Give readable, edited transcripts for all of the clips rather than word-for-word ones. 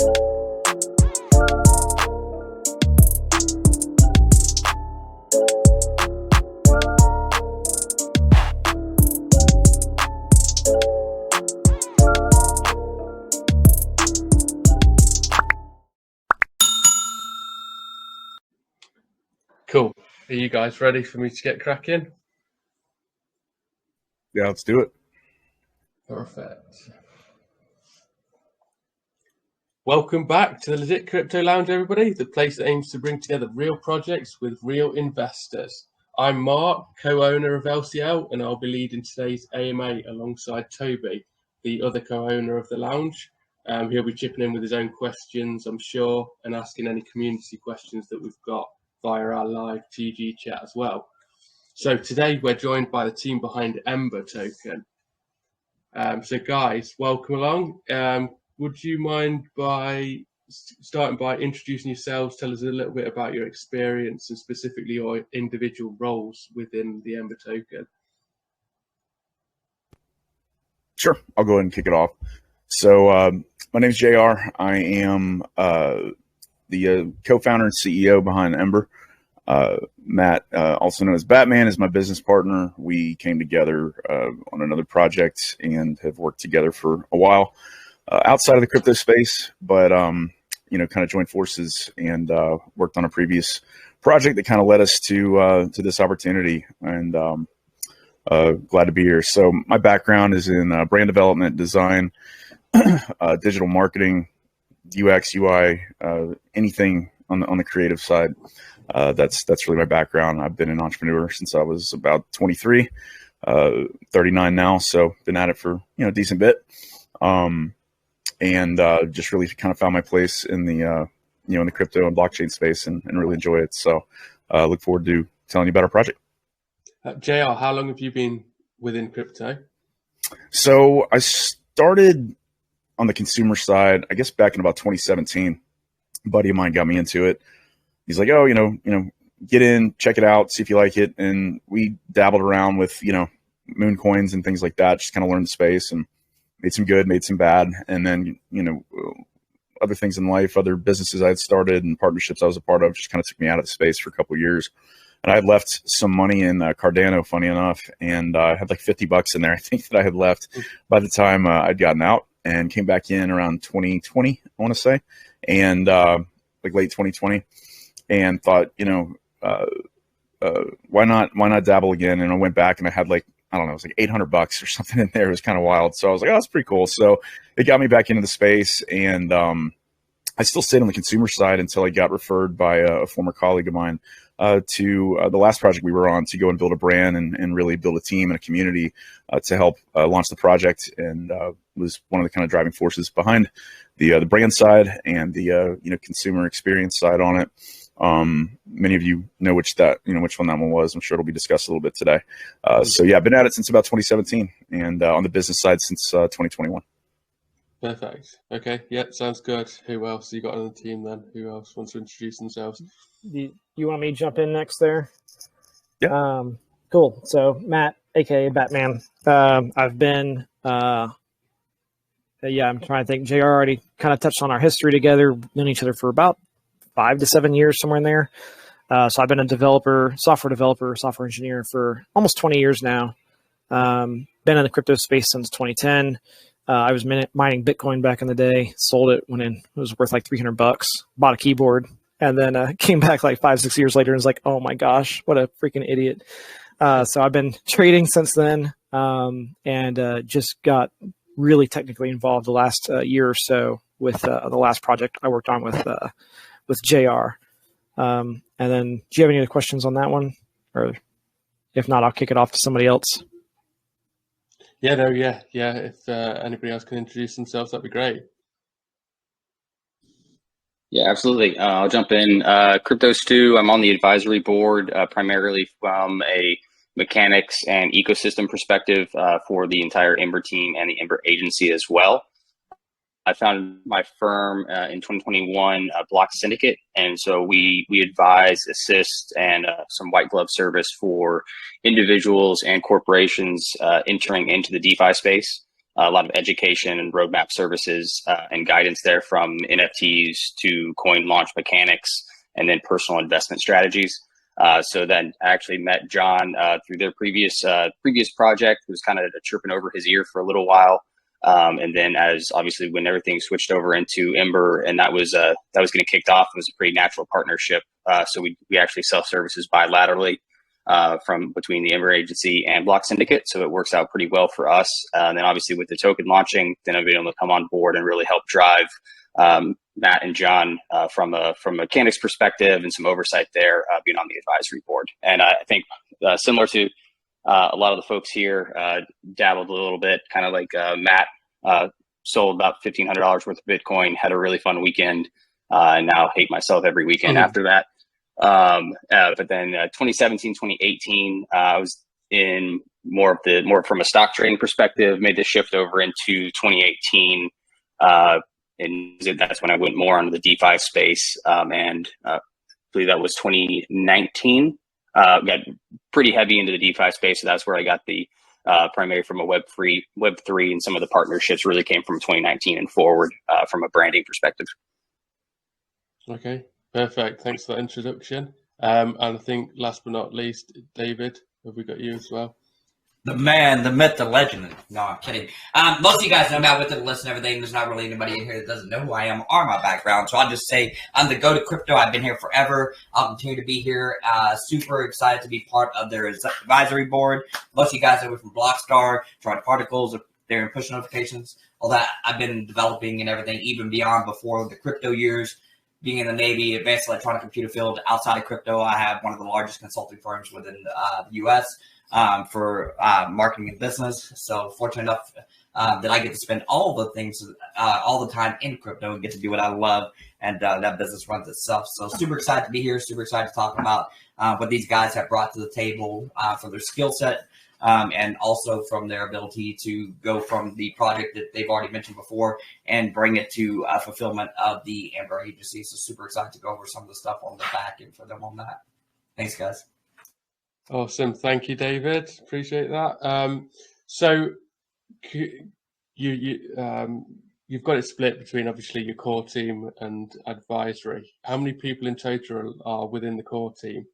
Cool. Are you guys ready for me to get cracking? Yeah, let's do it. Perfect. Welcome back to the Legit Crypto Lounge, everybody, the place that aims to bring together real projects with real investors. I'm Mark, co-owner of LCL, and I'll be leading today's AMA alongside Toby, the other co-owner of the lounge. He'll be chipping in with his own questions, I'm sure, and asking any community questions that we've got via our live TG chat as well. So today we're joined by the team behind Ember token. So guys, welcome along. Would you mind starting by introducing yourselves, tell us a little bit about your experience and specifically your individual roles within the Ember token? Sure, I'll go ahead and kick it off. So my name is JR. I am the co-founder and CEO behind Ember. Matt, also known as Batman, is my business partner. We came together on another project and have worked together for a while outside of the crypto space, but kind of joined forces and worked on a previous project that kind of led us to this opportunity, and glad to be here. So my background is in brand development, design, digital marketing, UX, UI, anything on the creative side. That's really my background. I've been an entrepreneur since I was about 23, 39 now. So been at it for, a decent bit. And just really kind of found my place in the, in the crypto and blockchain space and really enjoy it. So look forward to telling you about our project. JR, how long have you been within crypto? So I started on the consumer side, I guess back in about 2017. A buddy of mine got me into it. He's like, oh, get in, check it out, see if you like it. And we dabbled around with, moon coins and things like that, just kind of learned the space and made some good, made some bad. And then, other things in life, other businesses I had started and partnerships I was a part of just kind of took me out of the space for a couple of years. And I had left some money in Cardano, funny enough, and I had like $50 in there, I think, that I had left by the time I'd gotten out, and came back in around 2020, I want to say, and like late 2020, and thought, why not dabble again? And I went back and I had like, I don't know, it was like $800 or something in there. It was kind of wild. So I was like, oh, that's pretty cool. So it got me back into the space, and I still stayed on the consumer side until I got referred by a former colleague of mine to the last project we were on, to go and build a brand and really build a team and a community to help launch the project, and was one of the kind of driving forces behind the brand side and the consumer experience side on it. Many of you know which one that one was. I'm sure it'll be discussed a little bit today. So yeah, I've been at it since about 2017, and on the business side since 2021. Perfect. Okay. Yeah, sounds good. Who else you got on the team then? Who else wants to introduce themselves? You want me to jump in next there? Yeah. Cool. So Matt, aka Batman. I've been I'm trying to think. JR already kind of touched on our history together, known each other for about 5 to 7 years, somewhere in there. So I've been a software engineer for almost 20 years now. Been in the crypto space since 2010. I was mining Bitcoin back in the day, sold it when it was worth like $300, bought a keyboard, and then came back like 5-6 years later and was like, oh my gosh, what a freaking idiot. So I've been trading since then, and just got really technically involved the last year or so with the last project I worked on with JR. And then do you have any other questions on that one? Or if not, I'll kick it off to somebody else. Yeah. If anybody else can introduce themselves, that'd be great. Yeah, absolutely. I'll jump in. Crypto Stew, I'm on the advisory board, primarily from a mechanics and ecosystem perspective for the entire Ember team and the Ember agency as well. I founded my firm in 2021, Block Syndicate, and so we advise, assist, and some white glove service for individuals and corporations entering into the DeFi space. a lot of education and roadmap services and guidance there, from NFTs to coin launch mechanics and then personal investment strategies. So then I actually met John through their previous project, who was kind of chirping over his ear for a little while. And then as obviously when everything switched over into Ember, and that was getting kicked off, it was a pretty natural partnership. So we actually sell services bilaterally from between the Ember agency and Block Syndicate. So it works out pretty well for us. And then obviously with the token launching, then I've been able to come on board and really help drive Matt and John from a mechanics perspective and some oversight there, being on the advisory board. And I think similar to a lot of the folks here, dabbled a little bit, kind of like Matt, sold about $1,500 worth of Bitcoin, had a really fun weekend, and now hate myself every weekend after that. But then 2017, 2018, I was in more from a stock trading perspective, made the shift over into 2018. And that's when I went more onto the DeFi space. And I believe that was 2019. Got pretty heavy into the DeFi space. So that's where I got the primary from a Web3, and some of the partnerships really came from 2019 and forward from a branding perspective. Okay, perfect. Thanks for that introduction. And I think last but not least, David, have we got you as well? The man, the myth, the legend. No, I'm kidding. Most of you guys know me. I went to the list and everything. There's not really anybody in here that doesn't know who I am or my background. So I'll just say I'm the go to crypto. I've been here forever. I'll continue to be here. Super excited to be part of their advisory board. Most of you guys know me from Blockstar, Tried Particles, they're in push notifications, all that. I've been developing and everything, even beyond before the crypto years. Being in the Navy, advanced electronic computer field, outside of crypto, I have one of the largest consulting firms within the U.S. For marketing and business. So fortunate enough that I get to spend all the things, all the time in crypto and get to do what I love. And that business runs itself. So super excited to be here. Super excited to talk about what these guys have brought to the table for their skill set. And also from their ability to go from the project that they've already mentioned before and bring it to fulfillment of the Ember agency. So super excited to go over some of the stuff on the back end for them on that. Thanks, guys. Awesome. Thank you, David. Appreciate that. So you've got it split between obviously your core team and advisory. How many people in total are within the core team?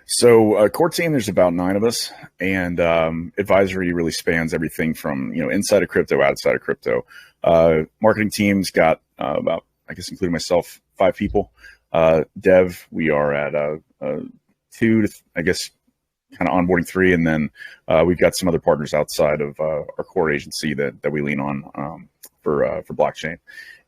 So core team, there's about 9 of us, and advisory really spans everything from, inside of crypto, outside of crypto. Marketing team's got about, I guess, including myself, 5 people. Dev, we are at 2 to, I guess, kind of onboarding 3. And then we've got some other partners outside of our core agency that we lean on for blockchain.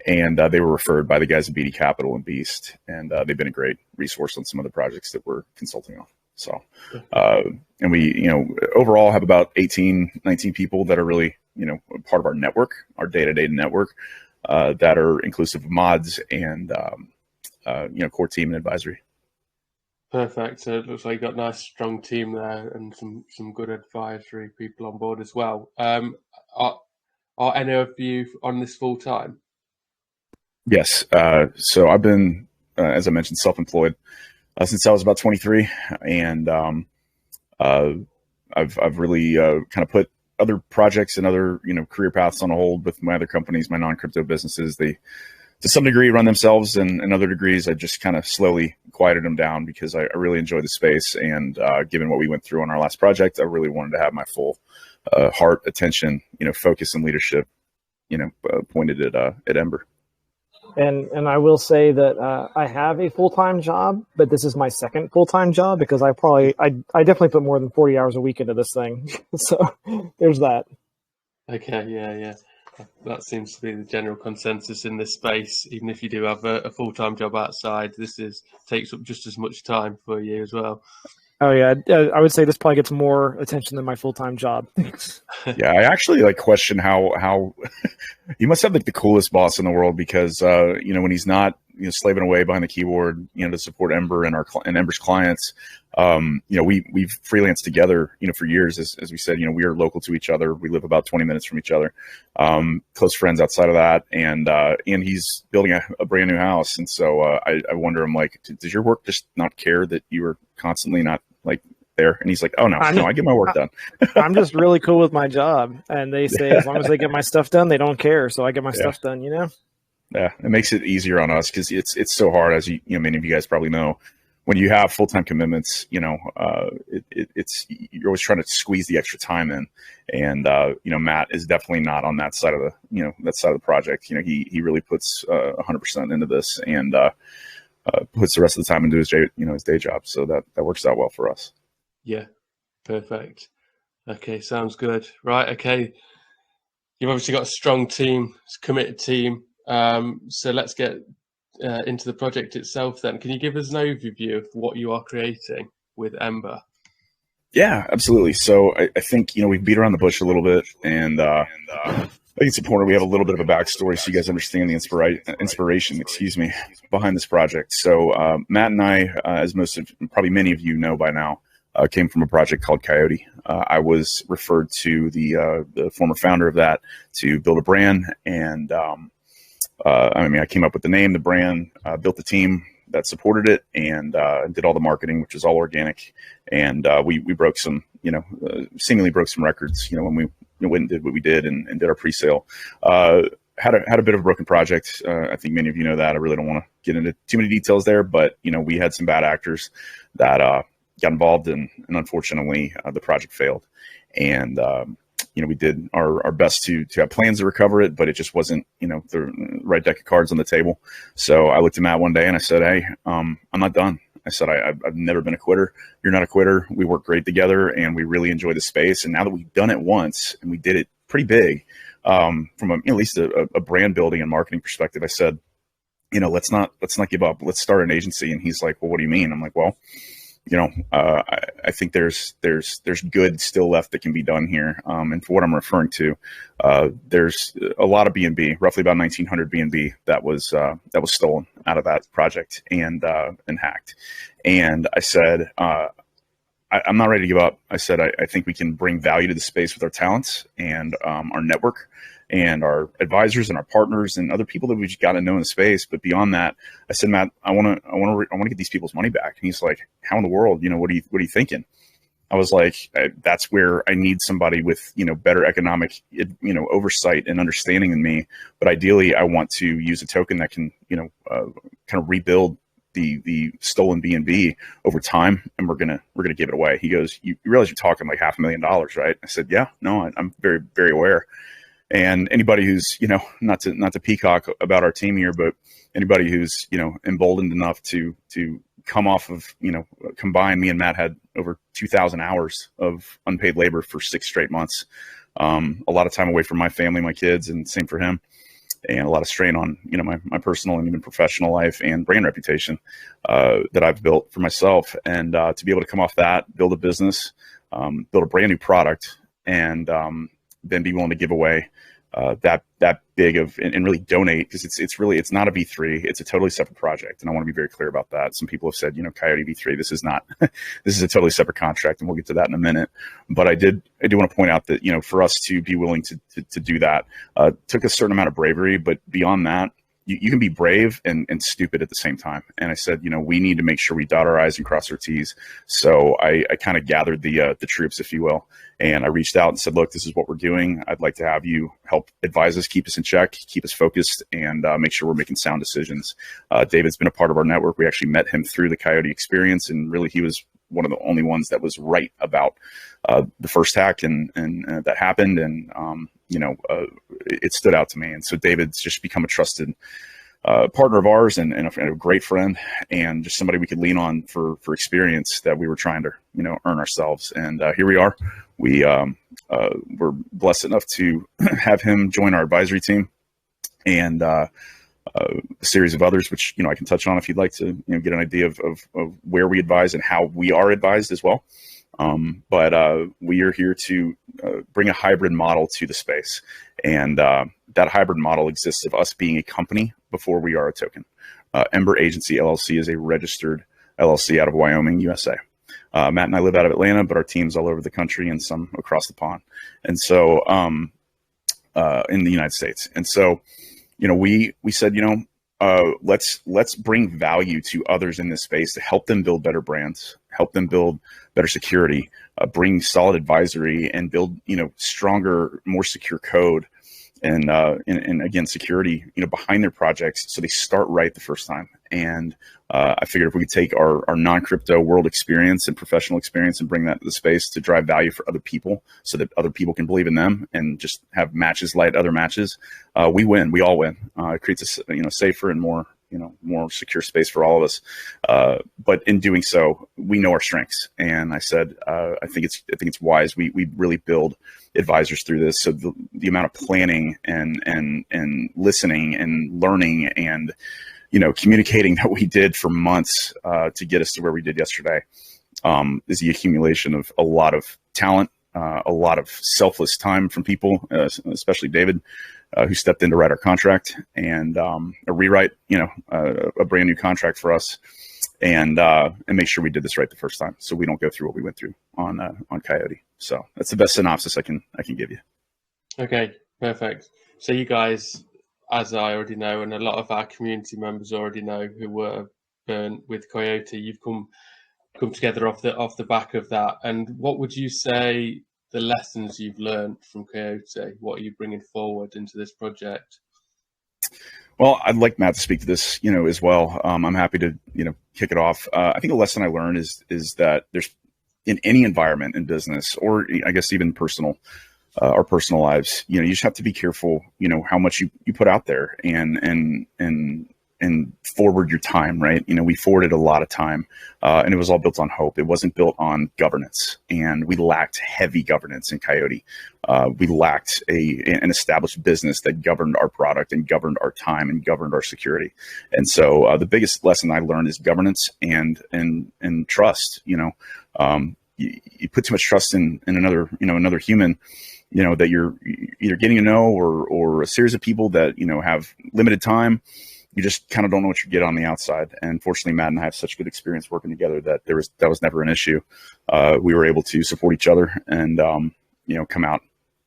And they were referred by the guys at BD Capital and Beast. And they've been a great resource on some of the projects that we're consulting on. So, and we, overall have about 18, 19 people that are really, part of our network, our day-to-day network, that are inclusive of mods and, core team and advisory. Perfect. So it looks like you've got a nice, strong team there and some good advisory people on board as well. Are any of you on this full time? Yes. So I've been, as I mentioned, self-employed since I was about 23, and I've really kind of put other projects and other career paths on hold with my other companies, my non-crypto businesses. They, to some degree, run themselves, and in other degrees, I just kind of slowly quieted them down because I really enjoy the space. And given what we went through on our last project, I really wanted to have my full heart, attention, focus, and leadership, pointed at Ember. And I will say that I have a full-time job, but this is my second full-time job because I definitely put more than 40 hours a week into this thing. So there's that. Okay, yeah. That seems to be the general consensus in this space. Even if you do have a full-time job outside, takes up just as much time for you as well. Oh yeah, I would say this probably gets more attention than my full-time job. Yeah, I actually question how you must have the coolest boss in the world because when he's not slaving away behind the keyboard to support Ember and Ember's clients. We've freelanced together for years. As we said, we are local to each other. We live about 20 minutes from each other. Close friends outside of that, and he's building a brand new house. And so I wonder, I'm like, does your work just not care that you are constantly not there? And he's like, oh no, I get my work done. I'm just really cool with my job. And they say, as long as they get my stuff done, they don't care. So I get my stuff done, you know? Yeah. It makes it easier on us because it's so hard, as many of you guys probably know, when you have full-time commitments, it's you're always trying to squeeze the extra time in. And, Matt is definitely not on that side of the project. He really puts 100% into this and puts the rest of the time into his day job. So that works out well for us. Yeah, perfect. Okay, sounds good. Right, okay. You've obviously got a strong team, committed team. So let's get into the project itself then. Can you give us an overview of what you are creating with Ember? Yeah, absolutely. So I think, we beat around the bush a little bit, and I think it's important we have a little bit of a backstory so you guys understand the inspiration, behind this project. So Matt and I, as probably many of you know by now, came from a project called Coyote. I was referred to the former founder of that to build a brand, and I came up with the name, the brand, built the team that supported it, and did all the marketing, which is all organic. And we broke some, seemingly broke some records, when we went and did what we did and did our pre-sale. Had a bit of a broken project. I think many of you know that. I really don't want to get into too many details there, but we had some bad actors that got involved, and unfortunately the project failed. And we did our best to have plans to recover it, but it just wasn't, the right deck of cards on the table. So I looked at Matt one day and I said, hey, I'm not done. I said, I've never been a quitter. You're not a quitter. We work great together and we really enjoy the space. And now that we've done it once and we did it pretty big, from at least a brand building and marketing perspective, I said, let's not give up. Let's start an agency. And he's like, well, what do you mean? I'm like, well, I think there's good still left that can be done here. And for what I'm referring to, there's a lot of B&B, roughly about 1,900 B&B that was stolen out of that project and hacked. And I said, I'm not ready to give up. I said, I think we can bring value to the space with our talents and our network and our advisors and our partners and other people that we've got to know in the space. But beyond that, I said, Matt, I want to get these people's money back. And he's like, how in the world? What are you thinking? I was like, that's where I need somebody with, better economic, oversight and understanding than me. But ideally, I want to use a token that can, kind of rebuild the stolen B&B over time, and we're gonna give it away. He goes, you realize you're talking like $500,000, right? I said, yeah, no, I'm very, very aware. And anybody who's, not to peacock about our team here, but anybody who's, emboldened enough to come off of, combined, me and Matt had over 2,000 hours of unpaid labor for 6 straight months. A lot of time away from my family, my kids, and same for him. And a lot of strain on, my personal and even professional life and brand reputation that I've built for myself. And to be able to come off that, build a business, build a brand new product, and then be willing to give away that big of and really donate, because it's not a V3, it's a totally separate project, and I want to be very clear about that. Some people have said, Coyote V3, this is not this is a totally separate contract, and we'll get to that in a minute. But I do want to point out that for us to be willing to do that took a certain amount of bravery, but beyond that, you can be brave and stupid at the same time. And I said, we need to make sure we dot our I's and cross our T's. So I kind of gathered the troops, if you will. And I reached out and said, look, this is what we're doing. I'd like to have you help advise us, keep us in check, keep us focused, and make sure we're making sound decisions. David's been a part of our network. We actually met him through the Coyote experience, and really he was one of the only ones that was right about the first hack and that happened. And, it stood out to me. And so David's just become a trusted partner of ours and a great friend, and just somebody we could lean on for experience that we were trying to, earn ourselves. And here we are. We were blessed enough to have him join our advisory team, and a series of others, which, I can touch on if you'd like to, get an idea of where we advise and how we are advised as well. But we are here to bring a hybrid model to the space. And that hybrid model exists of us being a company before we are a token. Ember Agency LLC is a registered LLC out of Wyoming, USA. Matt and I live out of Atlanta, but our team's all over the country and some across the pond. And so in the United States. And so, we said, let's bring value to others in this space to help them build better brands, help them build better security, bring solid advisory, and build stronger, more secure code, and again security behind their projects, so they start right the first time. And I figured if we could take our non-crypto world experience and professional experience and bring that to the space to drive value for other people, so that other people can believe in them and just have matches light other matches, we win. We all win. It creates a safer and more secure space for all of us. But in doing so, we know our strengths. And I said, I think it's wise. We really build advisors through this. So the amount of planning and listening and learning and communicating that we did for months to get us to where we did yesterday is the accumulation of a lot of talent, a lot of selfless time from people, especially David, who stepped in to write our contract and a rewrite, a brand new contract for us, and make sure we did this right the first time, so we don't go through what we went through on Coyote. So that's the best synopsis I can give you. Okay, perfect. So you guys, as I already know, and a lot of our community members already know who were burnt with Coyote, you've come together off the back of that. And what would you say the lessons you've learned from Coyote? What are you bringing forward into this project? Well, I'd like Matt to speak to this, as well. I'm happy to, kick it off. I think the lesson I learned is that there's, in any environment in business, or I guess even personal, our personal lives, you just have to be careful, how much you put out there and forward your time, right? We forwarded a lot of time, and it was all built on hope. It wasn't built on governance, and we lacked heavy governance in Coyote. We lacked an established business that governed our product and governed our time and governed our security. And so the biggest lesson I learned is governance and trust. You put too much trust in another human, that you're either getting to know or a series of people that, have limited time. You just kind of don't know what you get on the outside. And fortunately, Matt and I have such good experience working together that that was never an issue. We were able to support each other and, come out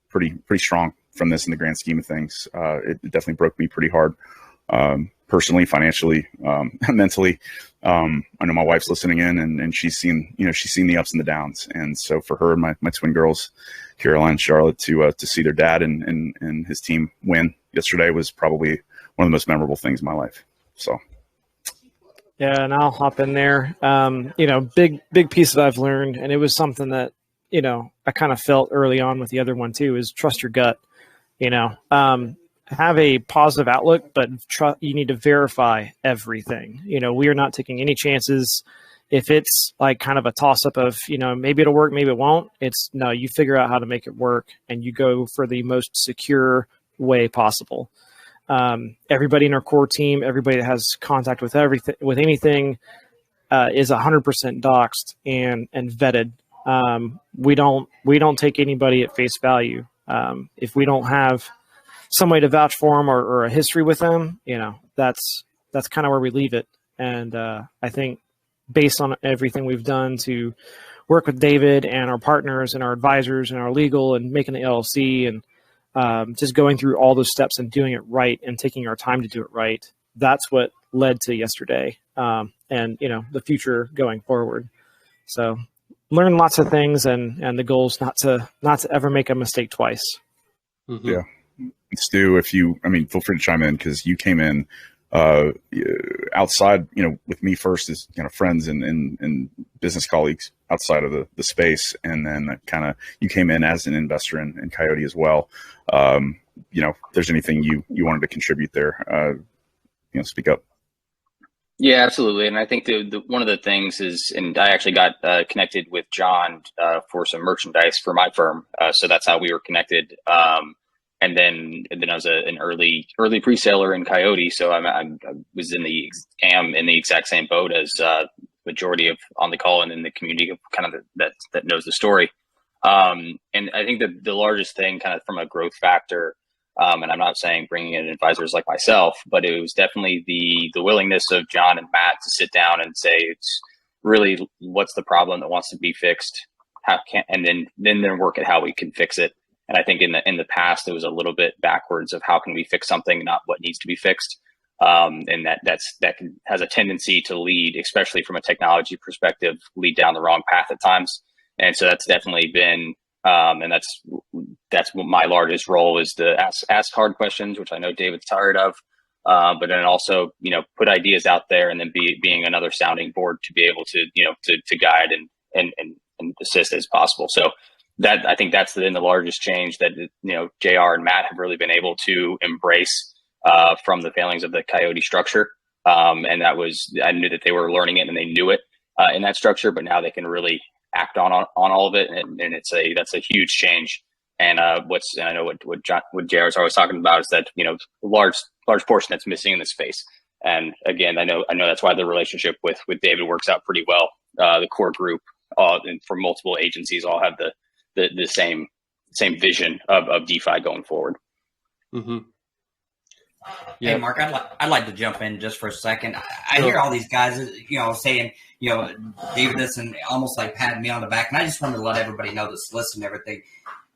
pretty strong from this in the grand scheme of things. It definitely broke me pretty hard, personally, financially, mentally. I know my wife's listening in, and she's seen the ups and the downs. And so for her and my twin girls, Caroline and Charlotte, to see their dad and his team win yesterday was probably one of the most memorable things in my life. So. Yeah, and I'll hop in there. Big piece that I've learned, and it was something that, I kind of felt early on with the other one too, is trust your gut. Have a positive outlook, but you need to verify everything. We are not taking any chances. If it's like kind of a toss up of, maybe it'll work, maybe it won't. It's no, you figure out how to make it work, and you go for the most secure way possible. Everybody in our core team, everybody that has contact with anything, is 100% doxed and vetted. We don't take anybody at face value. If we don't have some way to vouch for them or a history with them, that's kind of where we leave it. And I think based on everything we've done to work with David and our partners and our advisors and our legal and making the LLC and just going through all those steps and doing it right and taking our time to do it right, that's what led to yesterday and the future going forward. So learn lots of things, and the goal is not to ever make a mistake twice. Mm-hmm. Yeah. Stu, feel free to chime in, because you came in outside, with me first as friends and business colleagues outside of the space. And then you came in as an investor in Coyote as well. If there's anything you wanted to contribute there, speak up. Yeah, absolutely. And I think the one of the things is, and I actually got connected with John for some merchandise for my firm. So that's how we were connected. And then I was an early pre-saler in Coyote. So I was in the exact same boat as majority of on the call and in the community of kind of that knows the story. And I think the largest thing kind of from a growth factor, and I'm not saying bringing in advisors like myself, but it was definitely the willingness of John and Matt to sit down and say, it's really what's the problem that wants to be fixed, and then work at how we can fix it. And I think in the past, it was a little bit backwards of how can we fix something, not what needs to be fixed. And has a tendency to lead, especially from a technology perspective, lead down the wrong path at times. And so that's definitely been, and that's what my largest role is, to ask hard questions, which I know David's tired of, but then also, put ideas out there, and then being another sounding board to be able to, to guide and assist as possible. So that, I think that's the largest change that, JR and Matt have really been able to embrace from the failings of the Coyote structure. And I knew that they were learning it and they knew it in that structure, but now they can really act on all of it. And that's a huge change. And I know what JR is always talking about is that, large portion that's missing in the space. And again, I know that's why the relationship with David works out pretty well. The core group and for multiple agencies all have the same vision of DeFi going forward. Mm-hmm. Yeah. Hey, Mark, I'd like to jump in just for a second. I hear all these guys, saying, David this and almost like patting me on the back. And I just want to let everybody know this list and everything.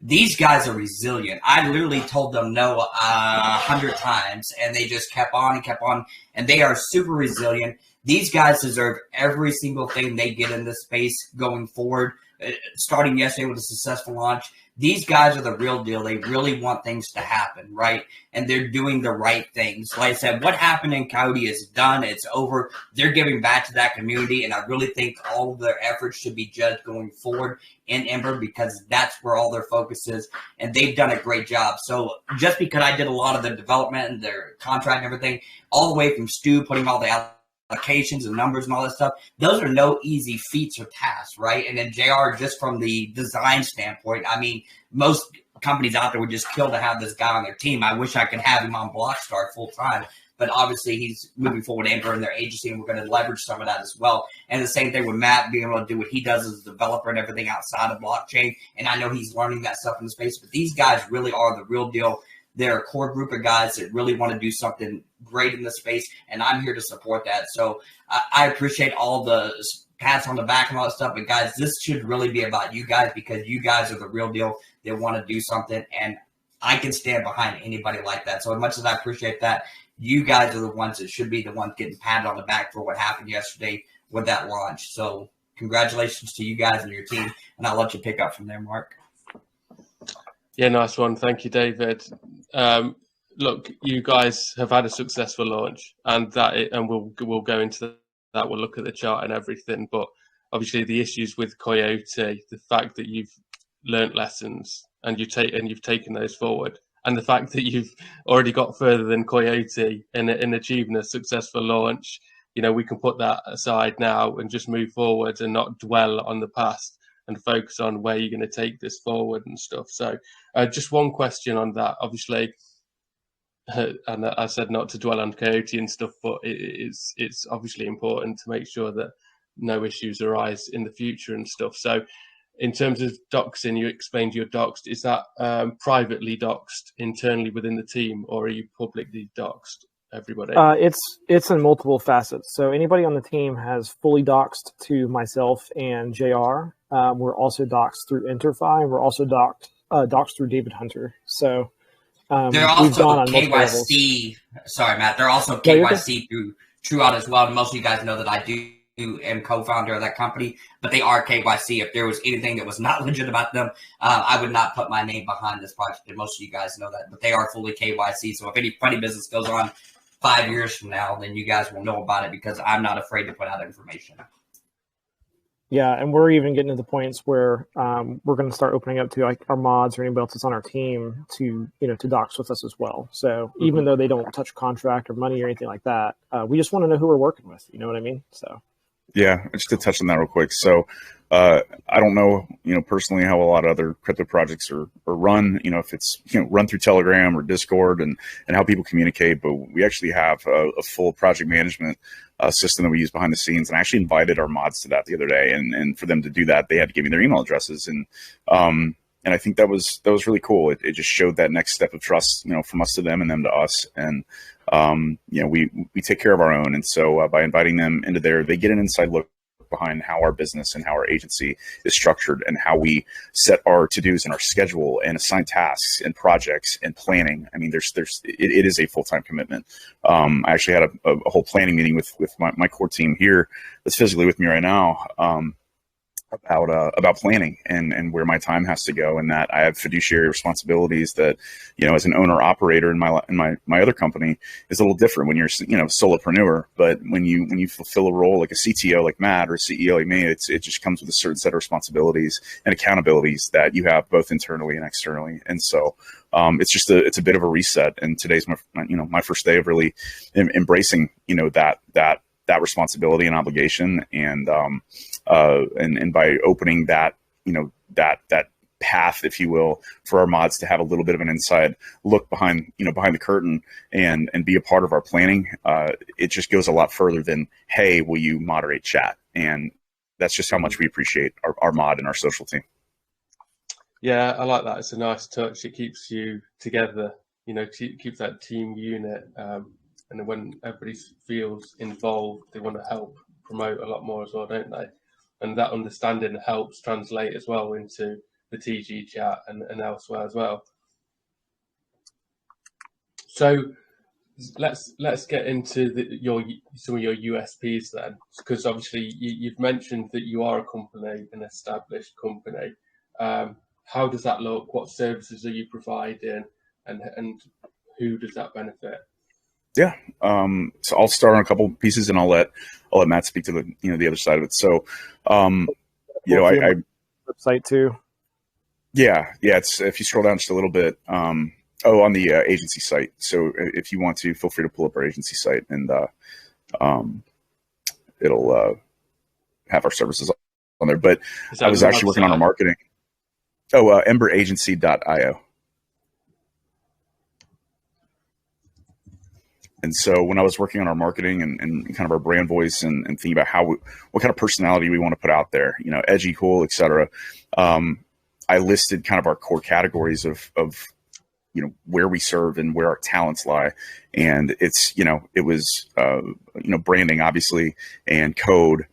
These guys are resilient. I literally told them no 100 times, and they just kept on and kept on. And they are super resilient. These guys deserve every single thing they get in this space going forward. Starting yesterday with a successful launch, these guys are the real deal. They really want things to happen, right? And they're doing the right things. Like I said, what happened in Coyote is done. It's over. They're giving back to that community, and I really think all of their efforts should be judged going forward in Ember, because that's where all their focus is, and they've done a great job. So just because I did a lot of their development and their contract and everything, all the way from Stu putting all the applications and numbers and all that stuff, those are no easy feats or tasks, right? And then JR, just from the design standpoint, I mean, most companies out there would just kill to have this guy on their team. I wish I could have him on Blockstar full time, but obviously he's moving forward Ember in their agency, and we're going to leverage some of that as well. And the same thing with Matt, being able to do what he does as a developer and everything outside of blockchain. And I know he's learning that stuff in the space, but these guys really are the real deal. They're a core group of guys that really want to do something great in the space, and I'm here to support that. So I appreciate all the pats on the back and all that stuff, but guys, this should really be about you guys, because you guys are the real deal. They want to do something, and I can stand behind anybody like that. So as much as I appreciate that, you guys are the ones that should be the ones getting patted on the back for what happened yesterday with that launch. So congratulations to you guys and your team, and I'll let you pick up from there, Mark. Yeah, nice one. Thank you, David. Look, you guys have had a successful launch, and we'll go into that. We'll look at the chart and everything. But obviously, the issues with Coyote, the fact that you've learnt lessons and you've taken those forward, and the fact that you've already got further than Coyote in achieving a successful launch, we can put that aside now and just move forward and not dwell on the past, and focus on where you're going to take this forward and stuff. So just one question on that, obviously, and I said not to dwell on Coyote and stuff, but it's obviously important to make sure that no issues arise in the future and stuff. So in terms of doxing, you explained you're doxed. Is that privately doxed internally within the team, or are you publicly doxed? Everybody? It's in multiple facets. So anybody on the team has fully doxed to myself and JR. We're also doxed through Interfi, and we're also doxed through David Hunter. So they're also KYC. Sorry, Matt. They're also KYC through TrueOut as well. And most of you guys know that I am co-founder of that company, but they are KYC. If there was anything that was not legit about them, I would not put my name behind this project. And most of you guys know that, but they are fully KYC. So if any funny business goes on 5 years from now, then you guys will know about it, because I'm not afraid to put out information. Yeah, and we're even getting to the points where we're going to start opening up to like our mods or anybody else that's on our team to dox with us as well. So even though they don't touch contract or money or anything like that, we just want to know who we're working with. You know what I mean? So yeah, just to touch on that real quick. So I don't know, personally how a lot of other crypto projects are run, if it's, run through Telegram or Discord and how people communicate, but we actually have a full project management system that we use behind the scenes. And I actually invited our mods to that the other day, and for them to do that, they had to give me their email addresses. And I think that was really cool. It just showed that next step of trust, from us to them and them to us. And, we take care of our own. And so by inviting them into there, they get an inside look behind how our business and how our agency is structured and how we set our to-dos and our schedule and assign tasks and projects and planning. I mean, it is a full-time commitment. I actually had a whole planning meeting with my core team here that's physically with me right now, about planning and where my time has to go, and that I have fiduciary responsibilities that, as an owner operator in my other company is a little different when you're, solopreneur. But when you fulfill a role like a CTO like Matt or a CEO like me, it just comes with a certain set of responsibilities and accountabilities that you have both internally and externally. And so it's a bit of a reset. And today's my first day of really embracing, that responsibility and obligation, and by opening that, that path, if you will, for our mods to have a little bit of an inside look behind the curtain and be a part of our planning, it just goes a lot further than, hey, will you moderate chat? And that's just how much we appreciate our mod and our social team. Yeah, I like that. It's a nice touch. It keeps you together, keeps that team unit. And when everybody feels involved, they want to help promote a lot more as well, don't they? And that understanding helps translate as well into the TG chat and elsewhere as well. So let's get into some of your USPs then, because obviously you've mentioned that you are a company, an established company. How does that look? What services are you providing, and who does that benefit? Yeah. So I'll start on a couple pieces, and I'll let Matt speak to the other side of it. So, I website too. Yeah. It's, if you scroll down just a little bit, on the agency site. So if you want to, feel free to pull up our agency site, and it'll have our services on there. But I was actually working on our marketing. Emberagency.io. And so when I was working on our marketing and kind of our brand voice and thinking about what kind of personality we want to put out there, edgy, cool, et cetera, I listed kind of our core categories of where we serve and where our talents lie. And it's, it was, branding, obviously, and code,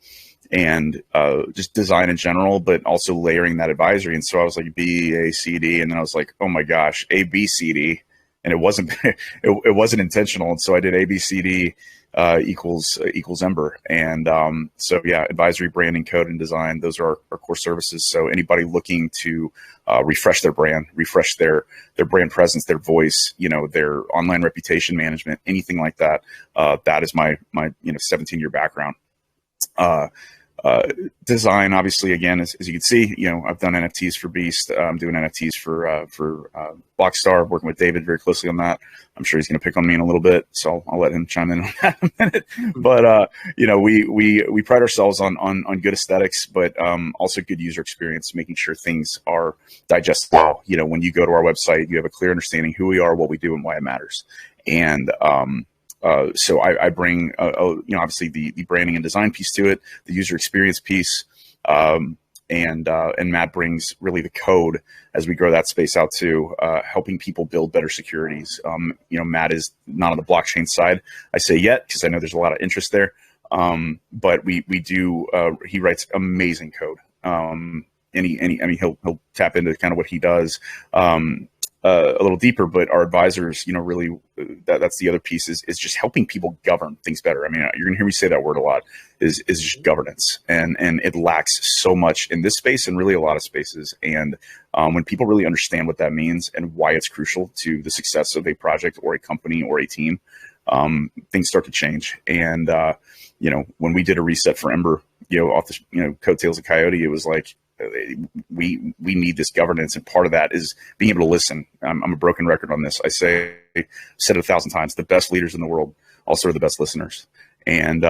and just design in general, but also layering that advisory. And so I was like B, A, C, D, and then I was like, oh my gosh, A, B, C, D. And it wasn't intentional. And so I did ABCD equals Ember. And so yeah, advisory, branding, code, and design, those are our core services. So anybody looking to refresh their brand, refresh their brand presence, their voice, their online reputation management, anything like that, that is my 17-year background. Design, obviously, again, as you can see, I've done NFTs for Beast. I'm doing NFTs for Blockstar, working with David very closely on that. I'm sure he's going to pick on me in a little bit, so I'll let him chime in on that in a minute. But we pride ourselves on good aesthetics, but also good user experience, making sure things are digestible. When you go to our website, you have a clear understanding who we are, what we do, and why it matters. And so I bring, obviously the branding and design piece to it, the user experience piece, and Matt brings really the code as we grow that space out to helping people build better securities. Matt is not on the blockchain side, I say yet, because I know there's a lot of interest there. But we do. He writes amazing code. He'll tap into kind of what he does. A little deeper, but our advisors, really, that's the other piece is just helping people govern things better. I mean, you're gonna hear me say that word a lot, is just governance, and it lacks so much in this space and really a lot of spaces. And when people really understand what that means and why it's crucial to the success of a project or a company or a team, things start to change. And when we did a reset for Ember, off the coattails of Coyote, it was like, we need this governance, and part of that is being able to listen. I'm a broken record on this. Said it 1,000 times, the best leaders in the world also are the best listeners. And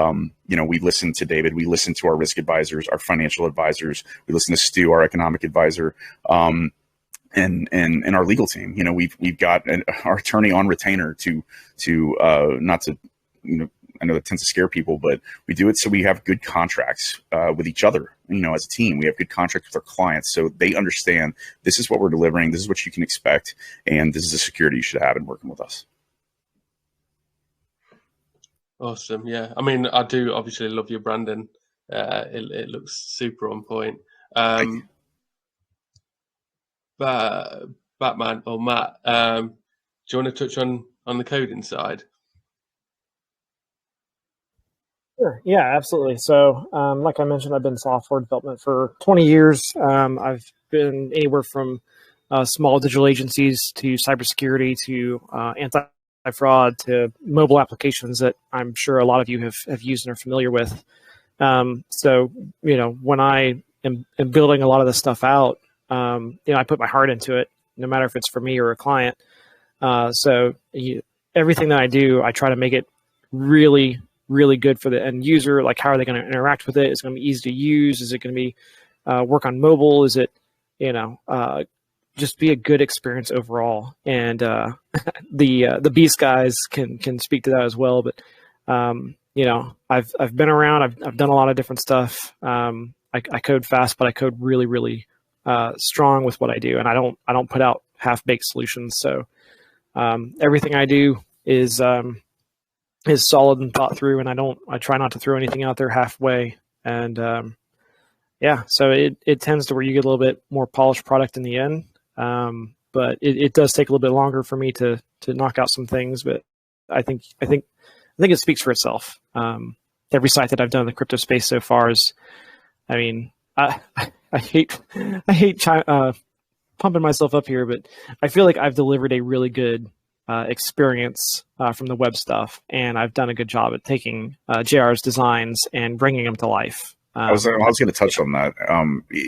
we listen to David, we listen to our risk advisors, our financial advisors, we listen to Stu, our economic advisor, and our legal team. We've got our attorney on retainer to not to I know that tends to scare people, but we do it so we have good contracts with each other. As a team, we have good contracts with our clients, so they understand this is what we're delivering, this is what you can expect, and this is the security you should have in working with us. Awesome. Yeah. I mean, I do obviously love your branding It looks super on point. But Batman or Matt, do you want to touch on the coding side? Sure. Yeah, absolutely. So, like I mentioned, I've been in software development for 20 years. I've been anywhere from small digital agencies to cybersecurity to anti-fraud to mobile applications that I'm sure a lot of you have used and are familiar with. So, when I am building a lot of this stuff out, I put my heart into it, no matter if it's for me or a client. Everything that I do, I try to make it really, really good for the end user. Like, how are they going to interact with it? Is it going to be easy to use? Is it going to be work on mobile? Is it, just be a good experience overall? And the Beast guys can speak to that as well. But I've been around. I've done a lot of different stuff. I code fast, but I code really, really strong with what I do, and I don't put out half-baked solutions. So everything I do is solid and thought through, and I try not to throw anything out there halfway. And so it tends to where you get a little bit more polished product in the end. But it does take a little bit longer for me to knock out some things, but I think it speaks for itself. Every site that I've done in the crypto space so far is, I hate pumping myself up here, but I feel like I've delivered a really good experience from the web stuff, and I've done a good job at taking JR's designs and bringing them to life. I was going to touch on that.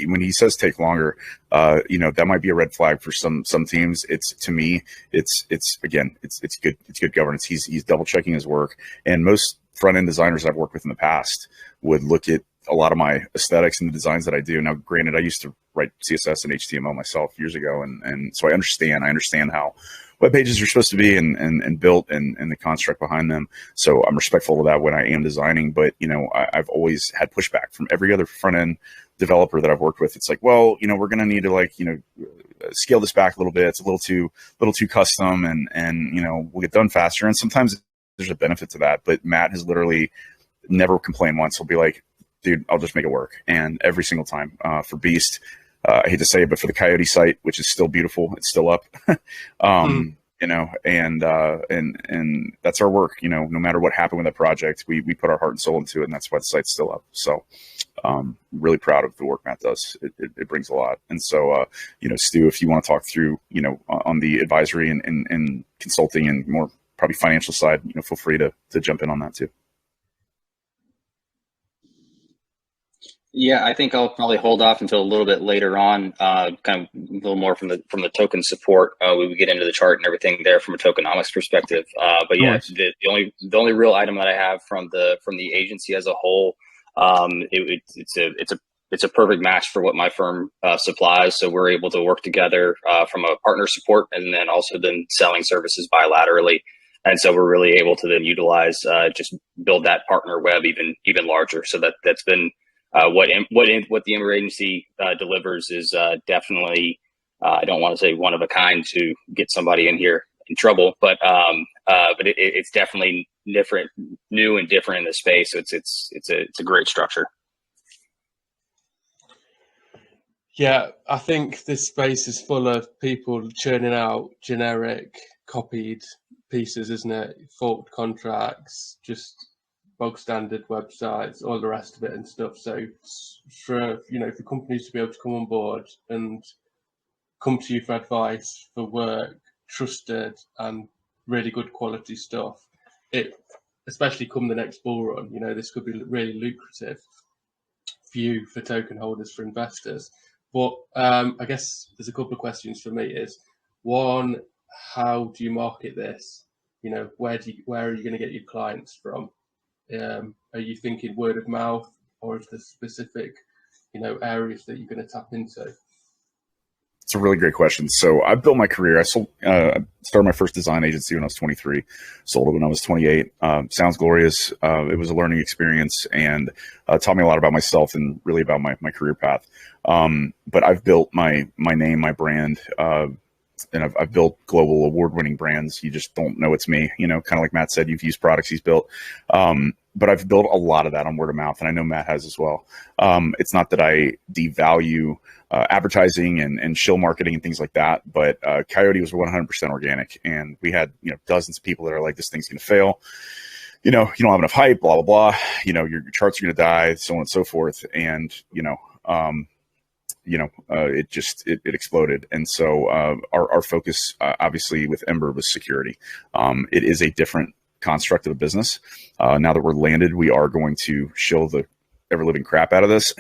When he says take longer, that might be a red flag for some teams. To me, it's good governance. He's double checking his work, and most front end designers I've worked with in the past would look at a lot of my aesthetics and the designs that I do. Now, granted, I used to write CSS and HTML myself years ago, and so I understand how web pages are supposed to be and built and the construct behind them. So I'm respectful of that when I am designing, but I've always had pushback from every other front end developer that I've worked with. It's like, well, we're going to need to scale this back a little bit. It's a little too custom, and we'll get done faster. And sometimes there's a benefit to that, but Matt has literally never complained once. He'll be like, dude, I'll just make it work. And every single time for Beast, I hate to say it, but for the Coyote site, which is still beautiful, it's still up. And that's our work. No matter what happened with that project, we put our heart and soul into it, and that's why the site's still up. So really proud of the work Matt does. It brings a lot. And so Stu, if you want to talk through on the advisory and consulting and more probably financial side, feel free to jump in on that too. Yeah, I think I'll probably hold off until a little bit later on, kind of a little more from the token support. We would get into the chart and everything there from a tokenomics perspective. But yeah, the only real item that I have from the agency as a whole, it's a perfect match for what my firm supplies. So we're able to work together from a partner support, and then also then selling services bilaterally. And so we're really able to then utilize just build that partner web even larger. So that's been what the Ember agency delivers is definitely, I don't want to say one of a kind to get somebody in here in trouble, but it's definitely different, new and different in the space. So it's a great structure. Yeah, I think this space is full of people churning out generic copied pieces, isn't it? Forked contracts, just bog standard websites, all the rest of it and stuff. So for companies to be able to come on board and come to you for advice, for work, trusted and really good quality stuff, especially come the next bull run, this could be really lucrative for you, for token holders, for investors. But I guess there's a couple of questions for me. Is one, how do you market this? Where are you going to get your clients from? Are you thinking word of mouth, or is there specific, areas that you're going to tap into? It's a really great question. So I built my career. I started my first design agency when I was 23, sold it when I was 28. Sounds glorious. It was a learning experience and taught me a lot about myself and really about my career path. But I've built my name, my brand, and I've built global award-winning brands. You just don't know it's me, kind of like Matt said, you've used products he's built. but I've built a lot of that on word of mouth, and I know Matt has as well. It's not that I devalue advertising and shill marketing and things like that, but Coyote was 100% organic, and we had dozens of people that are like, this thing's going to fail. You don't have enough hype, blah blah blah. Your charts are going to die, so on and so forth, and it exploded. And so our focus, obviously, with Ember was security. It is a different construct of a business. Now that we're landed, we are going to shill the ever living crap out of this,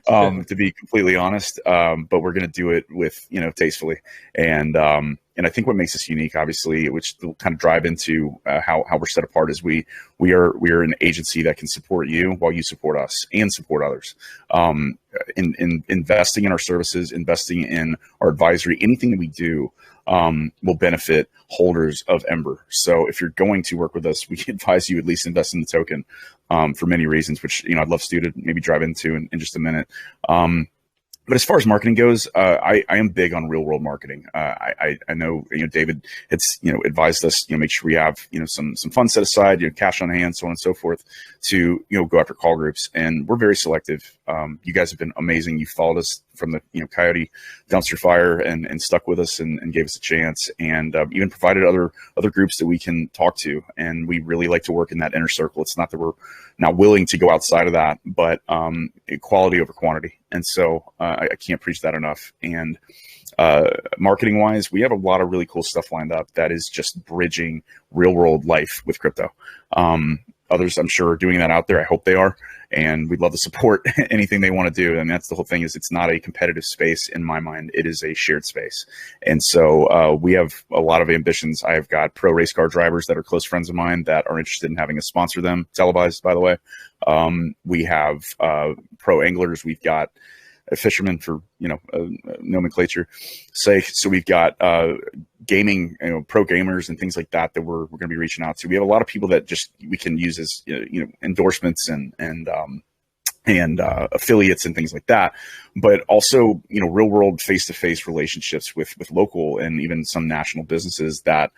to be completely honest. But we're going to do it with, tastefully. And I think what makes us unique, obviously, which will kind of drive into how we're set apart, is we are an agency that can support you while you support us and support others. In investing in our services, investing in our advisory, anything that we do will benefit holders of Ember. So if you're going to work with us, we advise you at least invest in the token for many reasons, which I'd love Stu to maybe drive into in just a minute. But as far as marketing goes, I am big on real world marketing. I know David had advised us make sure we have some funds set aside, cash on hand, so on and so forth, to go after call groups, and we're very selective. You guys have been amazing. You followed us from the Coyote dumpster fire and stuck with us and gave us a chance, and even provided other groups that we can talk to. And we really like to work in that inner circle. It's not that we're not willing to go outside of that, but quality over quantity. And so I can't preach that enough. And marketing wise, we have a lot of really cool stuff lined up that is just bridging real world life with crypto. Others, I'm sure, are doing that out there. I hope they are. And we'd love to support anything they want to do. And that's the whole thing, is it's not a competitive space in my mind. It is a shared space. And so we have a lot of ambitions. I've got pro race car drivers that are close friends of mine that are interested in having us sponsor them, televised, by the way. We have pro anglers. We've got a fisherman, for nomenclature sake. So we've got gaming, pro gamers and things like that we're going to be reaching out to. We have a lot of people that just we can use as endorsements and affiliates and things like that, but also real world face-to-face relationships with local and even some national businesses that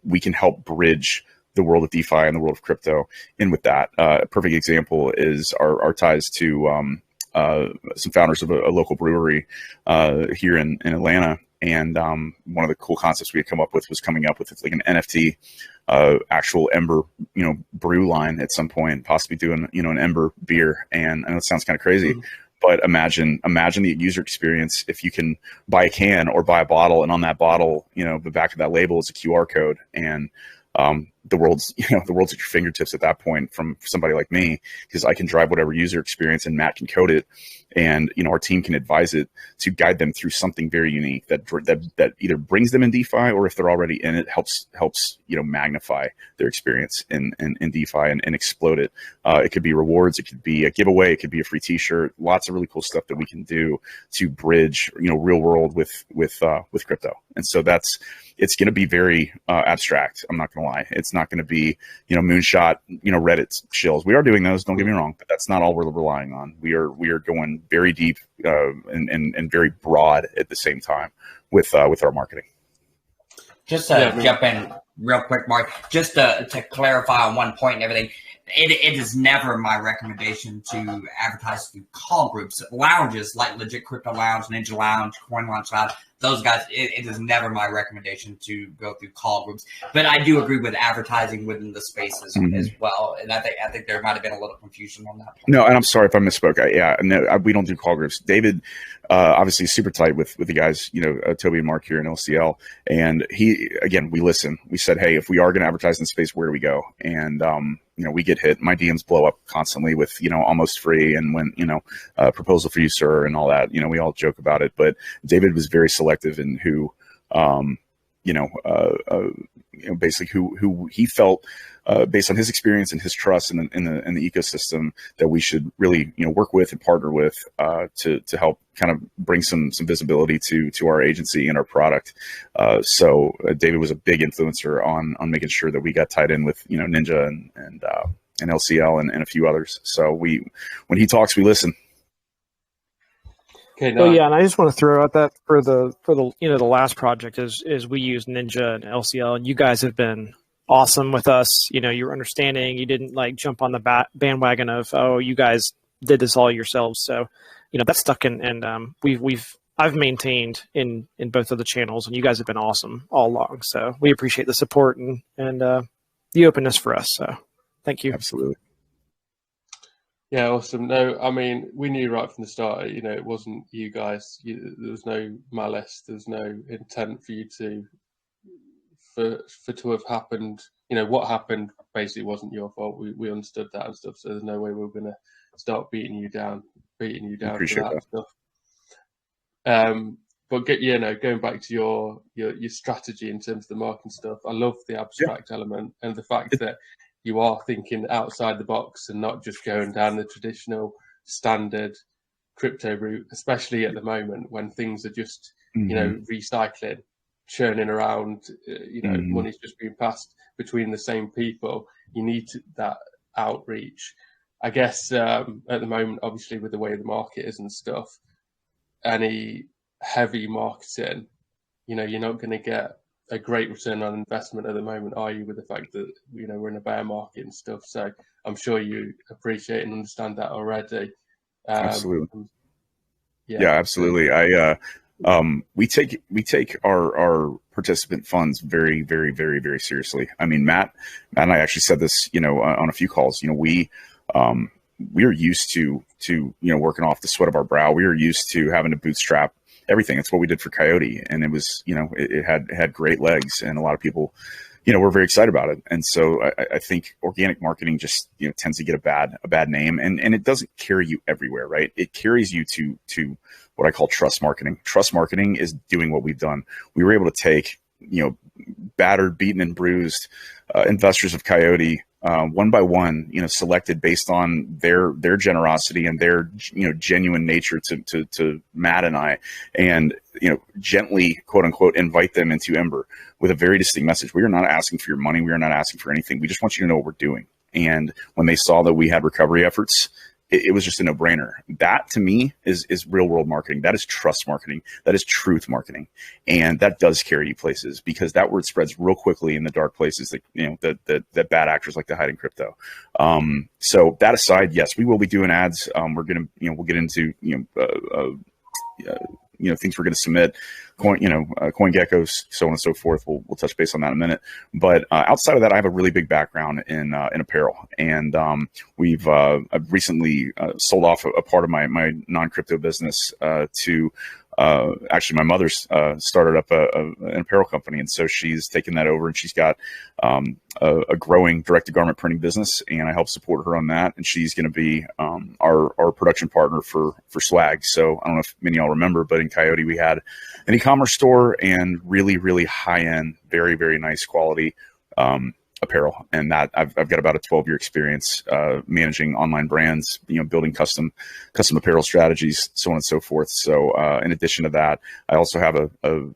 we can help bridge the world of DeFi and the world of crypto in with that. A perfect example is our ties to some founders of a local brewery here in Atlanta. And one of the cool concepts we had come up with was coming up with like an NFT actual Ember, brew line at some point, possibly doing, an Ember beer. And I know it sounds kind of crazy, but imagine the user experience if you can buy a can or buy a bottle, and on that bottle, the back of that label is a QR code, and the world's at your fingertips at that point from somebody like me, because I can drive whatever user experience and Matt can code it, and our team can advise it to guide them through something very unique that either brings them in DeFi, or if they're already in it, helps magnify their experience in DeFi and explode it. It could be rewards, it could be a giveaway, it could be a free T-shirt. Lots of really cool stuff that we can do to bridge real world with crypto. And so it's going to be very abstract. I'm not going to lie. It's not going to be, moonshot, Reddit shills. We are doing those, don't get me wrong, but that's not all we're relying on. We are going very deep and very broad at the same time with our marketing. Just to jump in real quick, Mark, just to clarify on one point and everything, it is never my recommendation to advertise through call groups. Lounges like Legit Crypto Lounge, Ninja Lounge, Coin Launch Lounge, those guys, it is never my recommendation to go through call groups. But I do agree with advertising within the spaces as well. And I think there might have been a little confusion on that point. No, and I'm sorry if I misspoke. We don't do call groups. David, obviously, is super tight with the guys, Toby and Mark here in LCL. And we listen. We said, hey, if we are going to advertise in space, where do we go? And we get hit. My DMs blow up constantly with, almost free, and when, proposal for you, sir, and all that. We all joke about it. But David was very selective in who, basically who he felt, based on his experience and his trust in the ecosystem, that we should really, work with and partner with to help kind of bring some visibility to our agency and our product. So David was a big influencer on making sure that we got tied in with, Ninja and LCL and a few others. So when he talks, we listen. Okay, no. And I just want to throw out that for the the last project is we use Ninja and LCL, and you guys have been awesome with us. You know, you were understanding. You didn't like jump on the bandwagon of, oh, you guys did this all yourselves. So, you know, that's stuck in, and I've maintained in both of the channels, and you guys have been awesome all along. So we appreciate the support and the openness for us. So thank you. Absolutely. Yeah, awesome. No, I mean, we knew right from the start, you know, it wasn't you guys. There was no malice. There's no intent for you to have happened. You know, what happened basically wasn't your fault. We understood that and stuff. So there's no way we were going to start beating you down for that stuff. But going back to your strategy in terms of the marketing stuff, I love the abstract element and the fact that you are thinking outside the box and not just going down the traditional standard crypto route, especially at the moment when things are just, you know, recycling, churning around, money's just being passed between the same people. You need that outreach. I guess at the moment, obviously, with the way the market is and stuff, any heavy marketing, you know, you're not going to get a great return on investment at the moment, are you, with the fact that, you know, we're in a bear market and stuff. So I'm sure you appreciate and understand that already. Absolutely. Yeah, absolutely. We take our participant funds very, very, very, very seriously. I mean, Matt and I actually said this, you know, on a few calls. You know, we are used to working off the sweat of our brow. We are used to having to bootstrap everything. It's what we did for Coyote, and it was, you know, it had great legs, and a lot of people, you know, were very excited about it. And so I think organic marketing just, you know, tends to get a bad name, and it doesn't carry you everywhere, right? It carries you to what I call trust marketing. Trust marketing is doing what we've done. We were able to take, you know, battered, beaten, and bruised investors of Coyote, one by one, you know, selected based on their generosity and their, you know, genuine nature to Matt and I, and, you know, gently, quote unquote, invite them into Ember with a very distinct message. We are not asking for your money. We are not asking for anything. We just want you to know what we're doing. And when they saw that we had recovery efforts, it was just a no-brainer. That, to me, is real-world marketing. That is trust marketing. That is truth marketing, and that does carry you places, because that word spreads real quickly in the dark places that, you know, that bad actors like to hide in crypto. So that aside, yes, we will be doing ads. We're gonna, you know, we'll get into, you know, things we're going to submit, CoinGeckos, so on and so forth. We'll touch base on that in a minute. But outside of that, I have a really big background in apparel, and I've recently sold off a part of my non-crypto business to actually my mother's started up an apparel company, and so she's taken that over, and she's got a growing direct-to-garment printing business, and I help support her on that. And she's going to be our production partner for swag. So I don't know if many of y'all remember, but in Coyote we had an e-commerce store and really, really high-end, very, very nice quality apparel, and that I've got about a 12-year experience managing online brands, you know, building custom apparel strategies, so on and so forth. So in addition to that, I also have a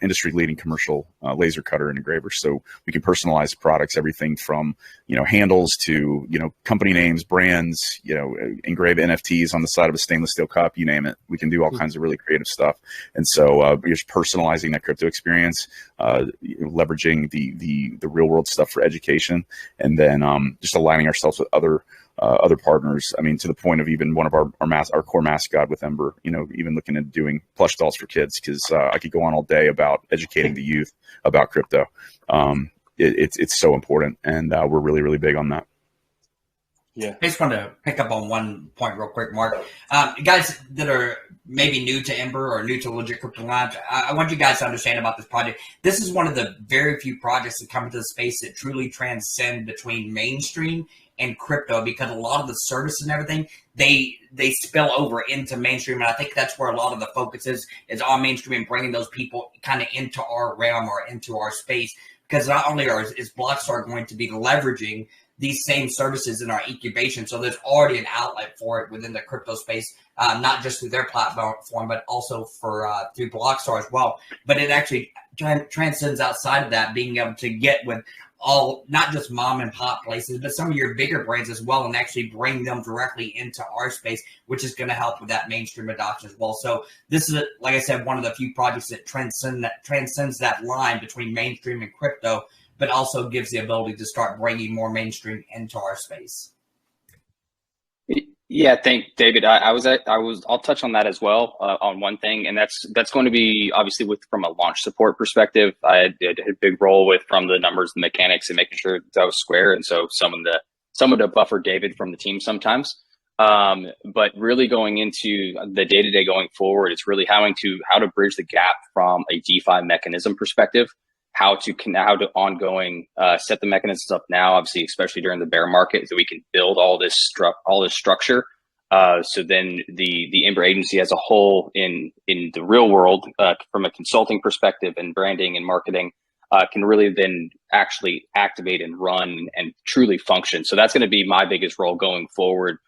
industry-leading commercial laser cutter and engraver, so we can personalize products, everything from, you know, handles to, you know, company names, brands, you know, engrave NFTs on the side of a stainless steel cup, you name it. We can do all kinds of really creative stuff. And so you're just personalizing that crypto experience, leveraging the real world stuff for education, and then just aligning ourselves with other partners. I mean, to the point of even one of our core mascot with Ember, you know, even looking at doing plush dolls for kids, because I could go on all day about educating the youth about crypto. It's so important, and we're really, really big on that. Yeah. I just want to pick up on one point real quick, Mark. Guys that are maybe new to Ember or new to Legit Crypto Labs, I want you guys to understand about this project. This is one of the very few projects that come into the space that truly transcend between mainstream and crypto, because a lot of the services and everything, they spill over into mainstream. And I think that's where a lot of the focus is on mainstream and bringing those people kind of into our realm or into our space. Because not only is Blockstar going to be leveraging these same services in our incubation, so there's already an outlet for it within the crypto space, not just through their platform, but also for through Blockstar as well. But it actually transcends outside of that, being able to get with all, not just mom and pop places, but some of your bigger brands as well, and actually bring them directly into our space, which is going to help with that mainstream adoption as well. So this is, like I said, one of the few projects that transcends that line between mainstream and crypto, but also gives the ability to start bringing more mainstream into our space. Yeah, David. I'll touch on that as well on one thing, and that's going to be obviously from a launch support perspective. I did a big role from the numbers, the mechanics, and making sure that was square. And so some of the buffer David from the team sometimes. But really going into the day-to-day going forward, it's really how to bridge the gap from a DeFi mechanism perspective, how to ongoing set the mechanisms up now, obviously, especially during the bear market, so we can build all this structure. So then the Ember agency as a whole in the real world, from a consulting perspective and branding and marketing, can really then actually activate and run and truly function. So that's going to be my biggest role going forward,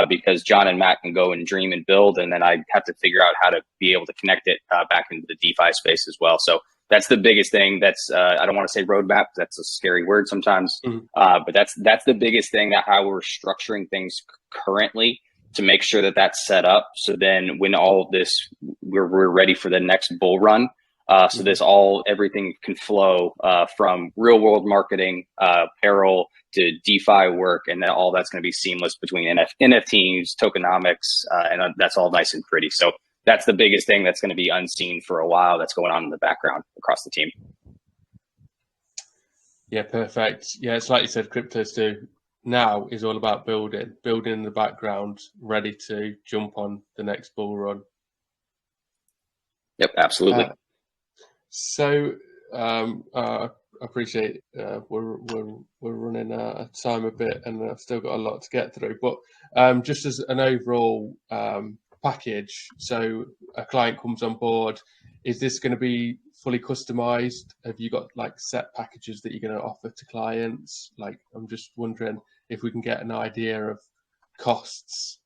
because John and Matt can go and dream and build, and then I have to figure out how to be able to connect it back into the DeFi space as well. So that's the biggest thing. That's I don't want to say roadmap. That's a scary word sometimes, but that's the biggest thing, that how we're structuring things currently to make sure that that's set up. So then when all of this, we're ready for the next bull run. So everything can flow from real world marketing, apparel to DeFi work, and then all that's going to be seamless between NFTs, tokenomics, and that's all nice and pretty. So that's the biggest thing that's going to be unseen for a while, that's going on in the background across the team. Yeah, perfect. Yeah, it's like you said, Crypto2 now is all about building in the background, ready to jump on the next bull run. Yep, absolutely. So I appreciate we're running out of time a bit, and I've still got a lot to get through. But just as an overall package, so a client comes on board, is this going to be fully customized? Have you got like set packages that you're going to offer to clients? Like, I'm just wondering if we can get an idea of costs.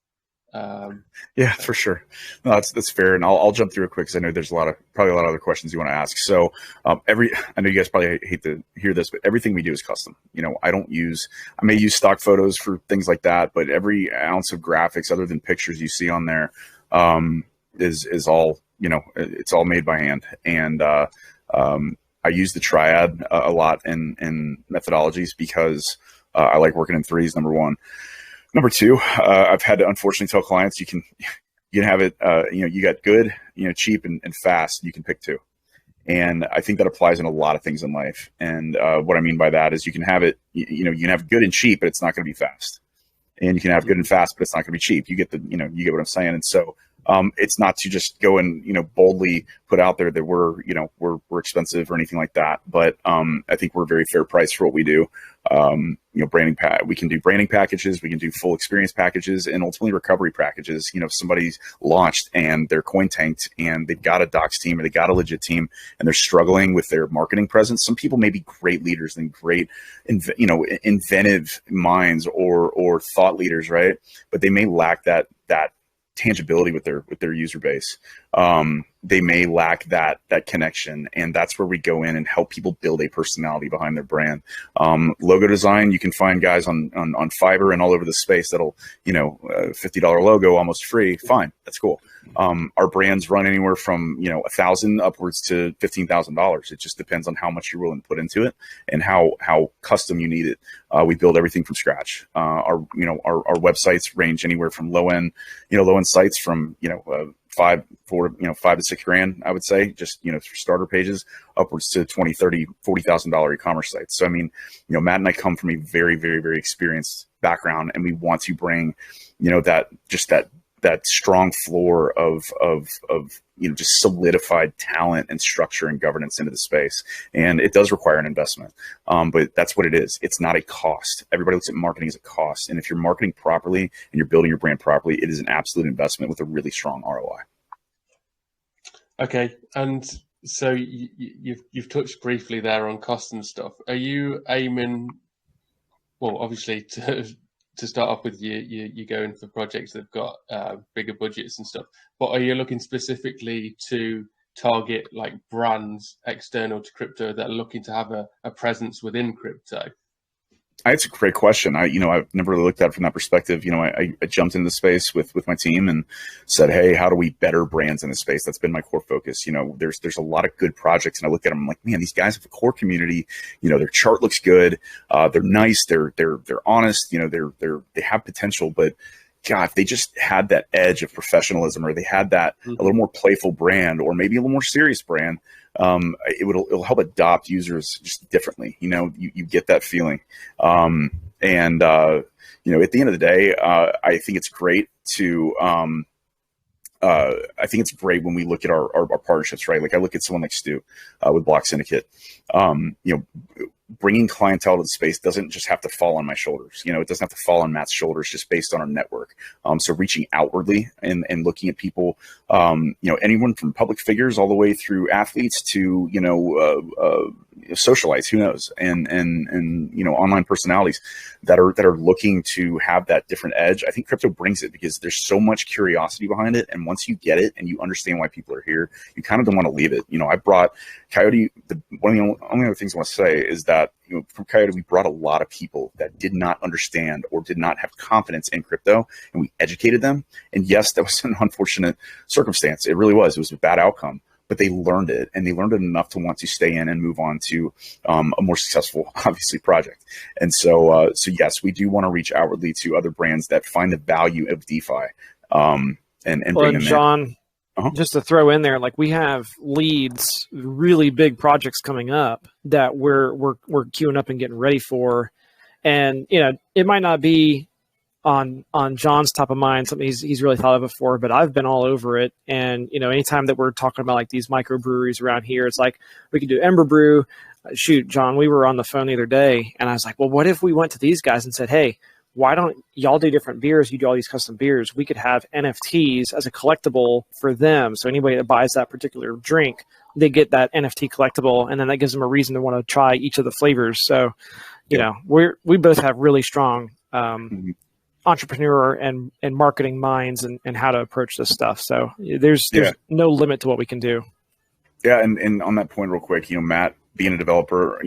Yeah, for sure. No, that's fair. And I'll jump through it quick, because I know there's probably a lot of other questions you want to ask. So I know you guys probably hate to hear this, but everything we do is custom. I may use stock photos for things like that, but every ounce of graphics other than pictures you see on there is all, it's all made by hand. And I use the triad a lot in methodologies, because I like working in threes, number one. Number two, I've had to unfortunately tell clients you can have it, you got good, cheap and fast. You can pick two. And I think that applies in a lot of things in life. And what I mean by that is you can have it, you can have good and cheap, but it's not going to be fast. And you can have good and fast, but it's not going to be cheap. You get you get what I'm saying. And so it's not to just go and, boldly put out there that we're expensive or anything like that. But I think we're very fair price for what we do. We can do branding packages, we can do full experience packages, and ultimately recovery packages. If somebody's launched and they're coin tanked and they've got a docs team or they got a legit team and they're struggling with their marketing presence. Some people may be great leaders and great, inventive minds or thought leaders, right? But they may lack that tangibility with their user base. They may lack that connection, and that's where we go in and help people build a personality behind their brand. Logo design, you can find guys on Fiverr and all over the space that'll $50 logo almost free. Fine, that's cool. Our brands run anywhere from $1,000 upwards to $15,000. It just depends on how much you're willing to put into it and how custom you need it. We build everything from scratch. Our websites range anywhere from low end sites from $5,000 to $6,000, I would say, just for starter pages, upwards to $20,000, $30,000, $40,000 e-commerce sites. So I mean, Matt and I come from a very, very, very experienced background, and we want to bring that strong floor of just solidified talent and structure and governance into the space. And it does require an investment, but that's what it is. It's not a cost. Everybody looks at marketing as a cost. And if you're marketing properly and you're building your brand properly, it is an absolute investment with a really strong ROI. Okay. And so you've touched briefly there on cost and stuff. Are you aiming, well, obviously to start off with, you're going for projects that've got bigger budgets and stuff, but are you looking specifically to target like brands external to crypto that are looking to have a presence within crypto? It's a great question. I've never really looked at it from that perspective. I jumped into the space with my team and said, hey, how do we better brands in this space? That's been my core focus. There's a lot of good projects, and I look at them, I'm like, man, these guys have a core community. Their chart looks good. They're nice. They're honest. They have potential, but God, if they just had that edge of professionalism, or they had that a little more playful brand, or maybe a little more serious brand, it'll help adopt users just differently. You get that feeling. At the end of the day, I think it's great to, I think it's great when we look at our partnerships, right? Like I look at someone like Stu, with Block Syndicate, bringing clientele to the space doesn't just have to fall on my shoulders. It doesn't have to fall on Matt's shoulders just based on our network. So reaching outwardly and looking at people, anyone from public figures all the way through athletes to, socialites, who knows, and online personalities that are looking to have that different edge. I think crypto brings it because there's so much curiosity behind it. And once you get it and you understand why people are here, you kind of don't want to leave it. I brought Coyote. One of the only other things I want to say is that, from Coyote, we brought a lot of people that did not understand or did not have confidence in crypto, and we educated them. And yes, that was an unfortunate circumstance. It really was. It was a bad outcome, but they learned it, and they learned it enough to want to stay in and move on to a more successful, obviously, project. And so yes, we do want to reach outwardly to other brands that find the value of DeFi, and bring them John, in. Just to throw in there, like we have leads, really big projects coming up that we're queuing up and getting ready for, and it might not be on John's top of mind, something he's really thought of before, but I've been all over it. And anytime that we're talking about like these microbreweries around here, it's like we could do Ember Brew. Shoot, John, we were on the phone the other day, and I was like, well, what if we went to these guys and said, hey, why don't y'all do different beers? You do all these custom beers. We could have NFTs as a collectible for them. So anybody that buys that particular drink, they get that NFT collectible, and then that gives them a reason to want to try each of the flavors. So, we both have really strong entrepreneur and marketing minds and how to approach this stuff. So there's no limit to what we can do. Yeah. And on that point real quick, Matt, being a developer,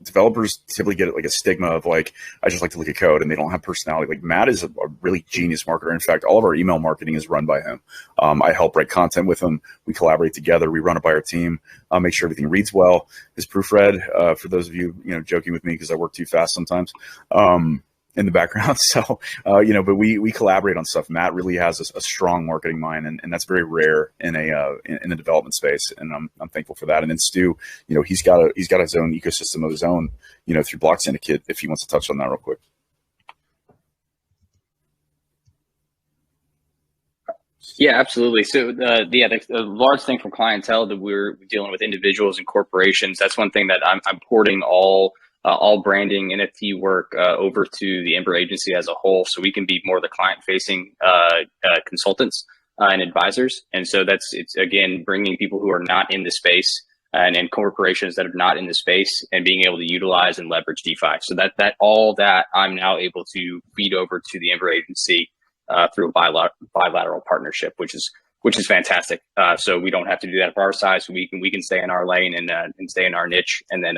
developers typically get like a stigma of like, I just like to look at code, and they don't have personality. Like Matt is a really genius marketer. In fact, all of our email marketing is run by him. I help write content with him. We collaborate together. We run it by our team. Make sure everything reads well. Is proofread, for those of you, joking with me because I work too fast sometimes. In the background. So, but we collaborate on stuff. Matt really has a strong marketing mind, and that's very rare in the development space. And I'm thankful for that. And then Stu, he's got his own ecosystem of his own, through Block Syndicate, if he wants to touch on that real quick. Yeah, absolutely. So the large thing from clientele that we're dealing with individuals and corporations, that's one thing that I'm porting all branding NFT work over to the Ember agency as a whole, so we can be more the client-facing consultants and advisors. And so it's again bringing people who are not in the space and corporations that are not in the space and being able to utilize and leverage DeFi. So that I'm now able to feed over to the Ember agency through a bilateral partnership, which is fantastic. So we don't have to do that for our side. So we can stay in our lane and stay in our niche, and then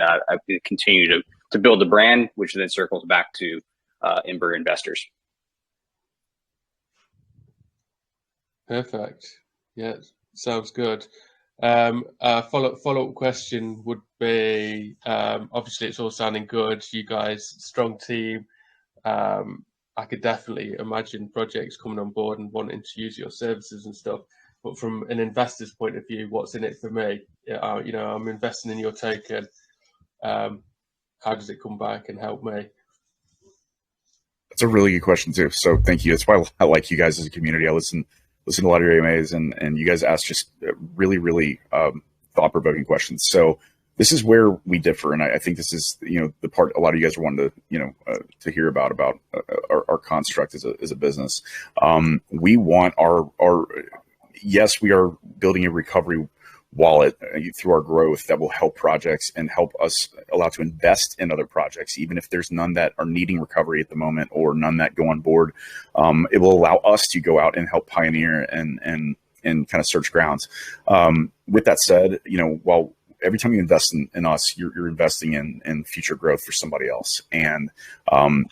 continue to build the brand, which then circles back to Ember investors. Perfect. Yeah, sounds good. Follow-up question would be, obviously it's all sounding good. You guys, strong team. I could definitely imagine projects coming on board and wanting to use your services and stuff. But from an investor's point of view, what's in it for me? I'm investing in your token. How does it come back and help me? That's a really good question too. So thank you. That's why I like you guys as a community. I listen to a lot of your AMAs, and you guys ask just really, really thought-provoking questions. So this is where we differ, and I think this is the part a lot of you guys are wanting to hear about our construct as a business. We want our yes, we are building a recovery wallet through our growth that will help projects and help us allow to invest in other projects, even if there's none that are needing recovery at the moment or none that go on board. It will allow us to go out and help pioneer and kind of search grounds. With that said, while every time you invest in us, you're investing in future growth for somebody else. And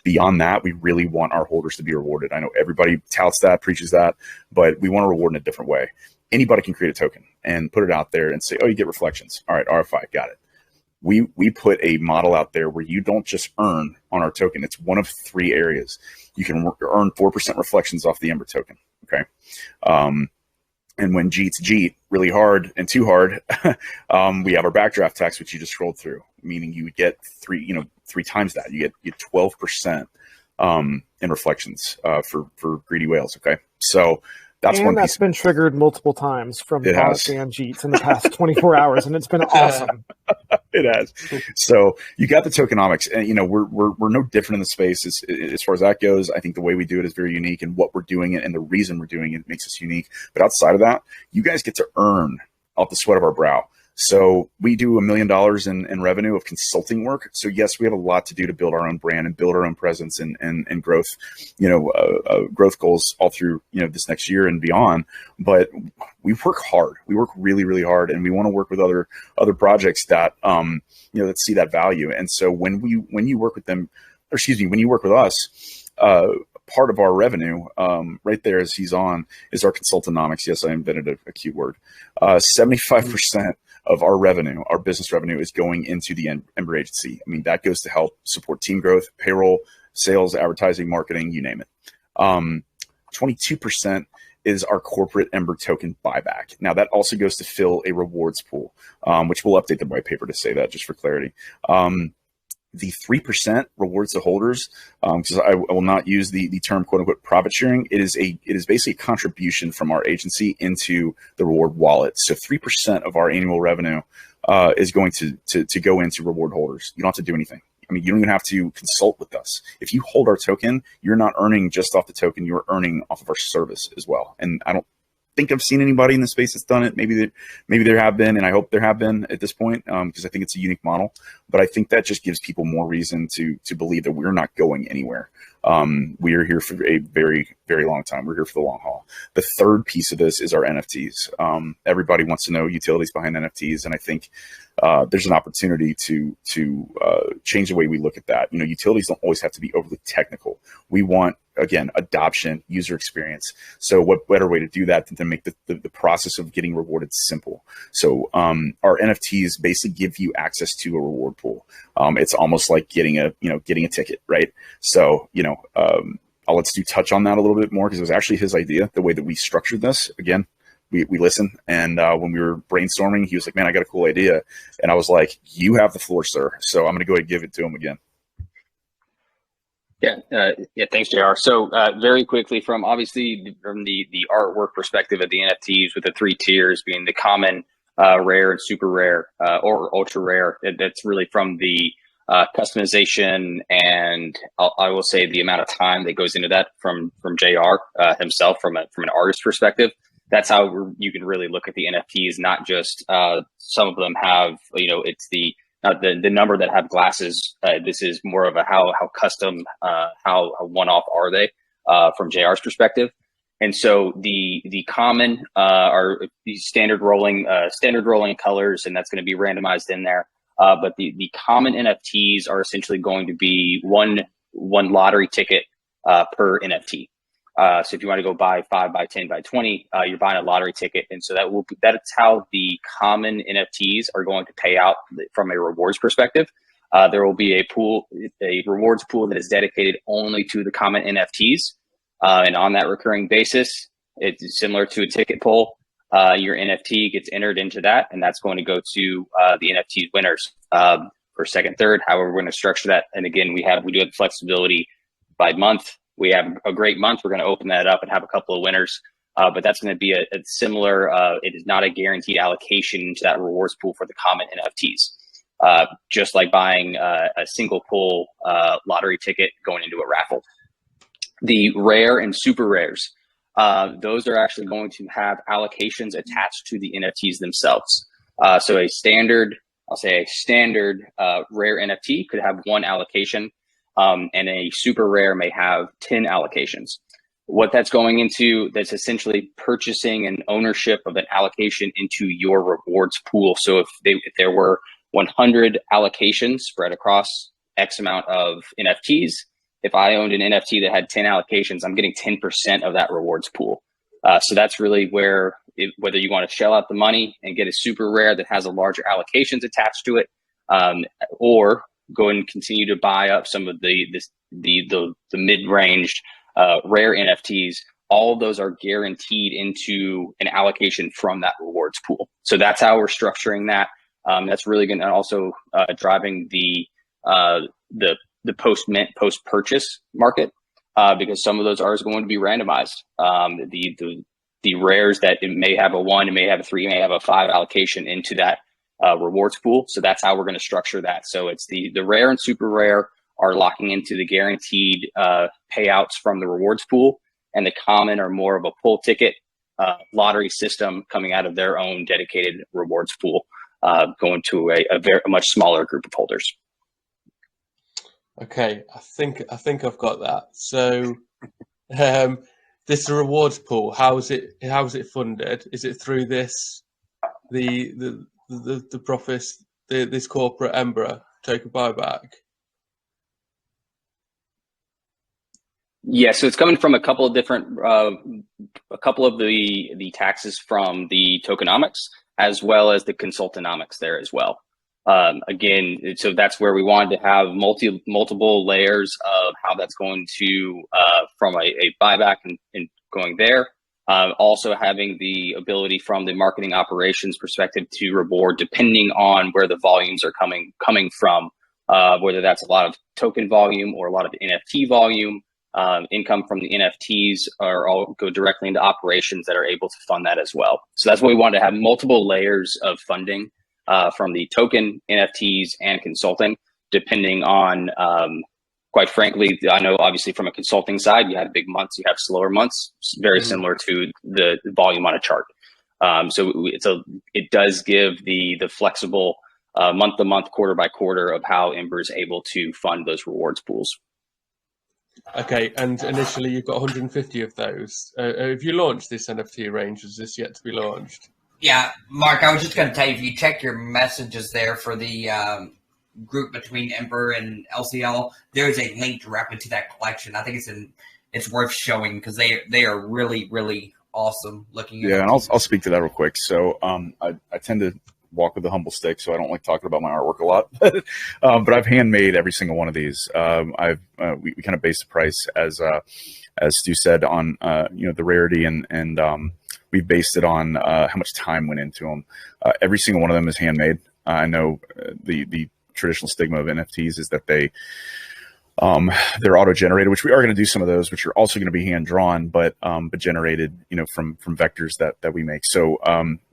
beyond that, we really want our holders to be rewarded. I know everybody touts that, preaches that, but we want to reward in a different way. Anybody can create a token and put it out there and say, oh, you get reflections. All right, RFI, got it. We put a model out there where you don't just earn on our token. It's one of 3 areas. You can earn 4% reflections off the Ember token. Okay. And when Jeet's Jeet really hard and too hard, we have our backdraft tax, which you just scrolled through, meaning you would get 3 times that. You get 12% in reflections for greedy whales. Okay. So that's and one that's piece. been triggered multiple times from bots and Jeets in the past 24 hours, and it's been awesome. It has. So you got the tokenomics, and we're no different in the space as far as that goes. I think the way we do it is very unique, and what we're doing it and the reason we're doing it makes us unique. But outside of that, you guys get to earn off the sweat of our brow. So we do $1 million in revenue of consulting work. So yes, we have a lot to do to build our own brand and build our own presence and growth, growth goals all through, this next year and beyond. But we work hard. We work really, really hard, and we want to work with other projects that, that see that value. And so when you work with them, when you work with us, part of our revenue, right there as he's on, is our consultonomics. Yes, I invented a cute word. 75% of our revenue, our business revenue, is going into the Ember agency. I mean, that goes to help support team growth, payroll, sales, advertising, marketing, you name it. 22% is our corporate Ember token buyback. Now, that also goes to fill a rewards pool, which we'll update the white paper to say that just for clarity. The 3% rewards the holders, because I will not use the term "quote unquote" profit sharing. It is basically a contribution from our agency into the reward wallet. So 3% of our annual revenue is going to go into reward holders. You don't have to do anything. I mean, you don't even have to consult with us. If you hold our token, you're not earning just off the token. You're earning off of our service as well. And I don't think I've seen anybody in the space that's done it. Maybe there have been, and I hope there have been at this point, because I think it's a unique model. But I think that just gives people more reason to believe that we're not going anywhere. We are here for a very, very long time. We're here for the long haul. The third piece of this is our NFTs. Everybody wants to know utilities behind NFTs, and I think there's an opportunity to change the way we look at that. Utilities don't always have to be overly technical. We want, again, adoption, user experience. So what better way to do that than to make the process of getting rewarded simple? So our NFTs basically give you access to a reward pool. It's almost like getting a ticket, right? So, I'll let Stu touch on that a little bit more, because it was actually his idea, the way that we structured this. Again, we listen. And when we were brainstorming, he was like, man, I got a cool idea. And I was like, you have the floor, sir. So I'm going to go ahead and give it to him again. Yeah, thanks, JR. So very quickly, from the artwork perspective of the NFTs, with the 3 tiers being the common, rare, and super rare, or ultra rare, that's really from the customization, and I will say the amount of time that goes into that from JR himself, from an artist perspective. That's how you can really look at the NFTs. Not just some of them have, it's the number that have glasses. This is more of a how custom, how one-off are they from JR's perspective. And so the common are these standard rolling colors, and that's going to be randomized in there. But the common NFTs are essentially going to be one lottery ticket per NFT. So if you want to go buy 5 by 10 by 20, you're buying a lottery ticket. And so that's how the common NFTs are going to pay out from a rewards perspective. There will be a rewards pool that is dedicated only to the common NFTs. And on that recurring basis, it's similar to a ticket pool. Your NFT gets entered into that, and that's going to go to the NFT winners for second, third. However, we're going to structure that. And again, we do have flexibility by month. We have a great month. We're going to open that up and have a couple of winners. But that's going to be a similar, it is not a guaranteed allocation to that rewards pool for the common NFTs. Just like buying a single pool lottery ticket going into a raffle. The rare and super rares, those are actually going to have allocations attached to the NFTs themselves. So a standard rare NFT could have 1 allocation, and a super rare may have 10 allocations. what that's going into, that's essentially purchasing an ownership of an allocation into your rewards pool. So if there were 100 allocations spread across X amount of NFTs, if I owned an NFT that had 10 allocations, I'm getting 10% of that rewards pool. So that's really where, whether you want to shell out the money and get a super rare that has a larger allocations attached to it, or go and continue to buy up some of the mid-range rare NFTs, all of those are guaranteed into an allocation from that rewards pool. So that's how we're structuring that. That's really going to also driving the post-mint, post-purchase market, because some of those are going to be randomized. The rares that it may have a 1, it may have a 3, it may have a 5 allocation into that rewards pool. So that's how we're going to structure that. So it's the rare and super rare are locking into the guaranteed payouts from the rewards pool, and the common are more of a pull ticket lottery system coming out of their own dedicated rewards pool, going to a much smaller group of holders. Okay, I think I've got that. So this rewards pool, how is it funded? Is it through the profits, this corporate Ember token buyback? Yeah, so it's coming from a couple of different, a couple of the taxes from the tokenomics, as well as the consultonomics there as well. Again, so that's where we wanted to have multiple layers of how that's going to, from a buyback and going there. Also having the ability from the marketing operations perspective to reward depending on where the volumes are coming from, whether that's a lot of token volume or a lot of NFT volume. Income from the NFTs are all go directly into operations that are able to fund that as well. So that's what we wanted to have, multiple layers of funding from the token, NFTs, and consulting, depending on, quite frankly, I know obviously from a consulting side, you have big months, you have slower months, very similar to the volume on a chart. So it does give the flexible month to month, quarter by quarter of how Ember is able to fund those rewards pools. Okay, and initially you've got 150 of those. Have you launched this NFT range? Is this yet to be launched? Yeah, Mark, I was just going to tell you, if you check your messages there for the group between Ember and LCL, there's a link directly to that collection. I think it's worth showing because they are really, really awesome looking. Yeah, and I'll speak to that real quick. So I tend to walk with a humble stick, so I don't like talking about my artwork a lot. But I've handmade every single one of these. We kind of base the price as Stu said on the rarity, and we based it on how much time went into them. Every single one of them is handmade. I know the traditional stigma of NFTs is that they're auto-generated, which we are going to do some of those, which are also going to be hand-drawn, but generated, from vectors that we make. So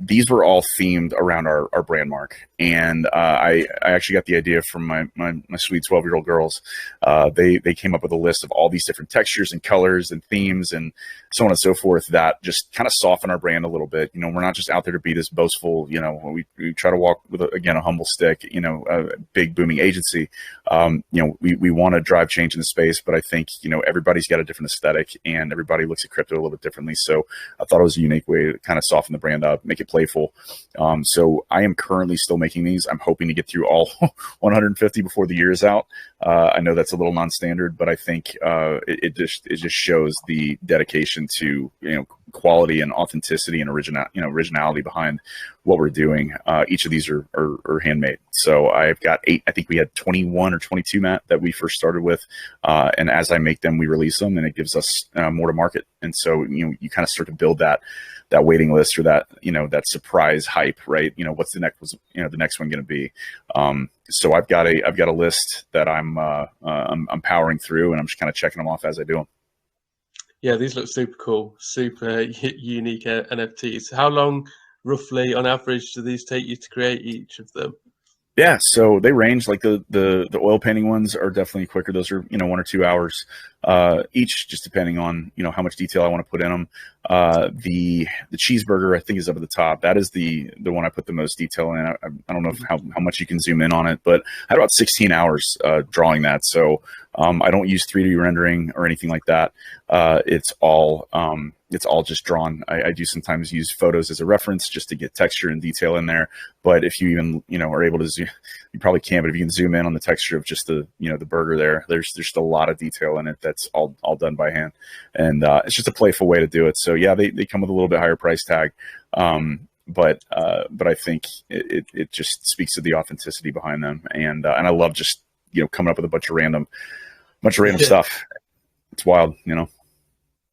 these were all themed around our brand mark, and I actually got the idea from my sweet 12-year-old girls. They came up with a list of all these different textures and colors and themes and so on and so forth that just kind of soften our brand a little bit. We're not just out there to be this boastful. We try to walk with a humble stick. A big booming agency. We want to drive change in the space, but I think everybody's got a different aesthetic and everybody looks at crypto a little bit differently. So I thought it was a unique way to kind of soften the brand up, make it playful. So I am currently still making these. I'm hoping to get through all 150 before the year is out. I know that's a little non-standard, but I think it just shows the dedication to quality and authenticity and originality behind what we're doing. Each of these are handmade. So I've got 8. I think we had 21 or 22, Matt, that we first started with. And as I make them, we release them, and it gives us more to market. And so you kind of start to build that waiting list or that surprise hype, right? What's the next one going to be? So I've got a list that I'm powering through, and I'm just kind of checking them off as I do them. Yeah, these look super cool, super unique NFTs. How long, roughly, on average, do these take you to create each of them? Yeah, so they range. Like the oil painting ones are definitely quicker. Those are 1 or 2 hours each, just depending on how much detail I want to put in them. The cheeseburger, I think, is up at the top. That is the one I put the most detail in. I don't know how much you can zoom in on it, but I had about 16 hours drawing that. So I don't use 3D rendering or anything like that. It's all just drawn. I do sometimes use photos as a reference just to get texture and detail in there. But if you even are able to zoom, you probably can. But if you can zoom in on the texture of just the the burger there's just a lot of detail in it that's all done by hand, and it's just a playful way to do it. So yeah, they come with a little bit higher price tag, but I think it just speaks to the authenticity behind them, and I love just coming up with a bunch of random stuff. It's wild,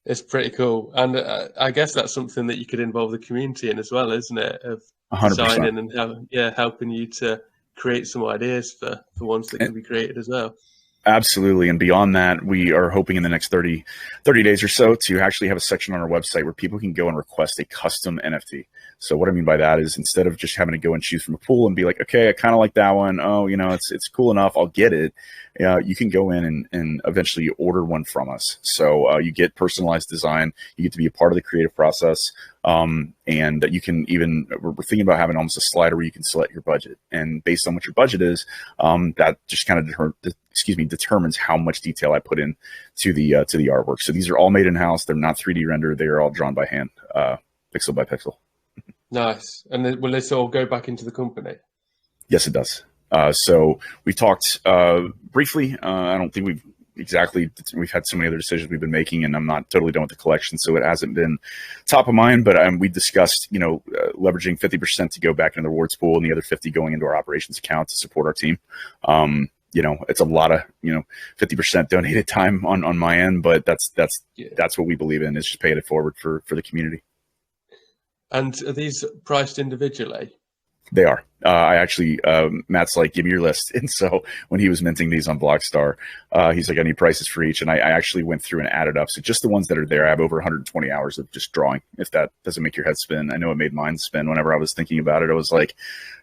It's pretty cool, and I guess that's something that you could involve the community in as well, isn't it? Of 100%. designing and helping you to create some ideas for ones that can be created as well. Absolutely. And beyond that, we are hoping in the next 30 days or so to actually have a section on our website where people can go and request a custom NFT. So what I mean by that is, instead of just having to go and choose from a pool and be like, okay, I kind of like that one. Oh, it's cool enough, I'll get it. You can go in and eventually order one from us. So you get personalized design. You get to be a part of the creative process. And you can even, we're thinking about having almost a slider where you can select your budget. And based on what your budget is, that just kind of determines how much detail I put in to the artwork. So these are all made in-house. They're not 3D rendered. They are all drawn by hand, pixel by pixel. Nice. And then will this all go back into the company? Yes, it does. So we talked briefly. I don't think we've had so many other decisions we've been making, and I'm not totally done with the collection, so it hasn't been top of mind. But we discussed, leveraging 50% to go back into the rewards pool, and the other 50 going into our operations account to support our team. It's a lot of 50% donated time on my end, but that's what we believe in, is just paying it forward for the community. And are these priced individually? They are. I actually, Matt's like, give me your list. And so when he was minting these on Blockstar, he's like, I need prices for each. And I actually went through and added up. So just the ones that are there, I have over 120 hours of just drawing, if that doesn't make your head spin. I know it made mine spin whenever I was thinking about it. I was like,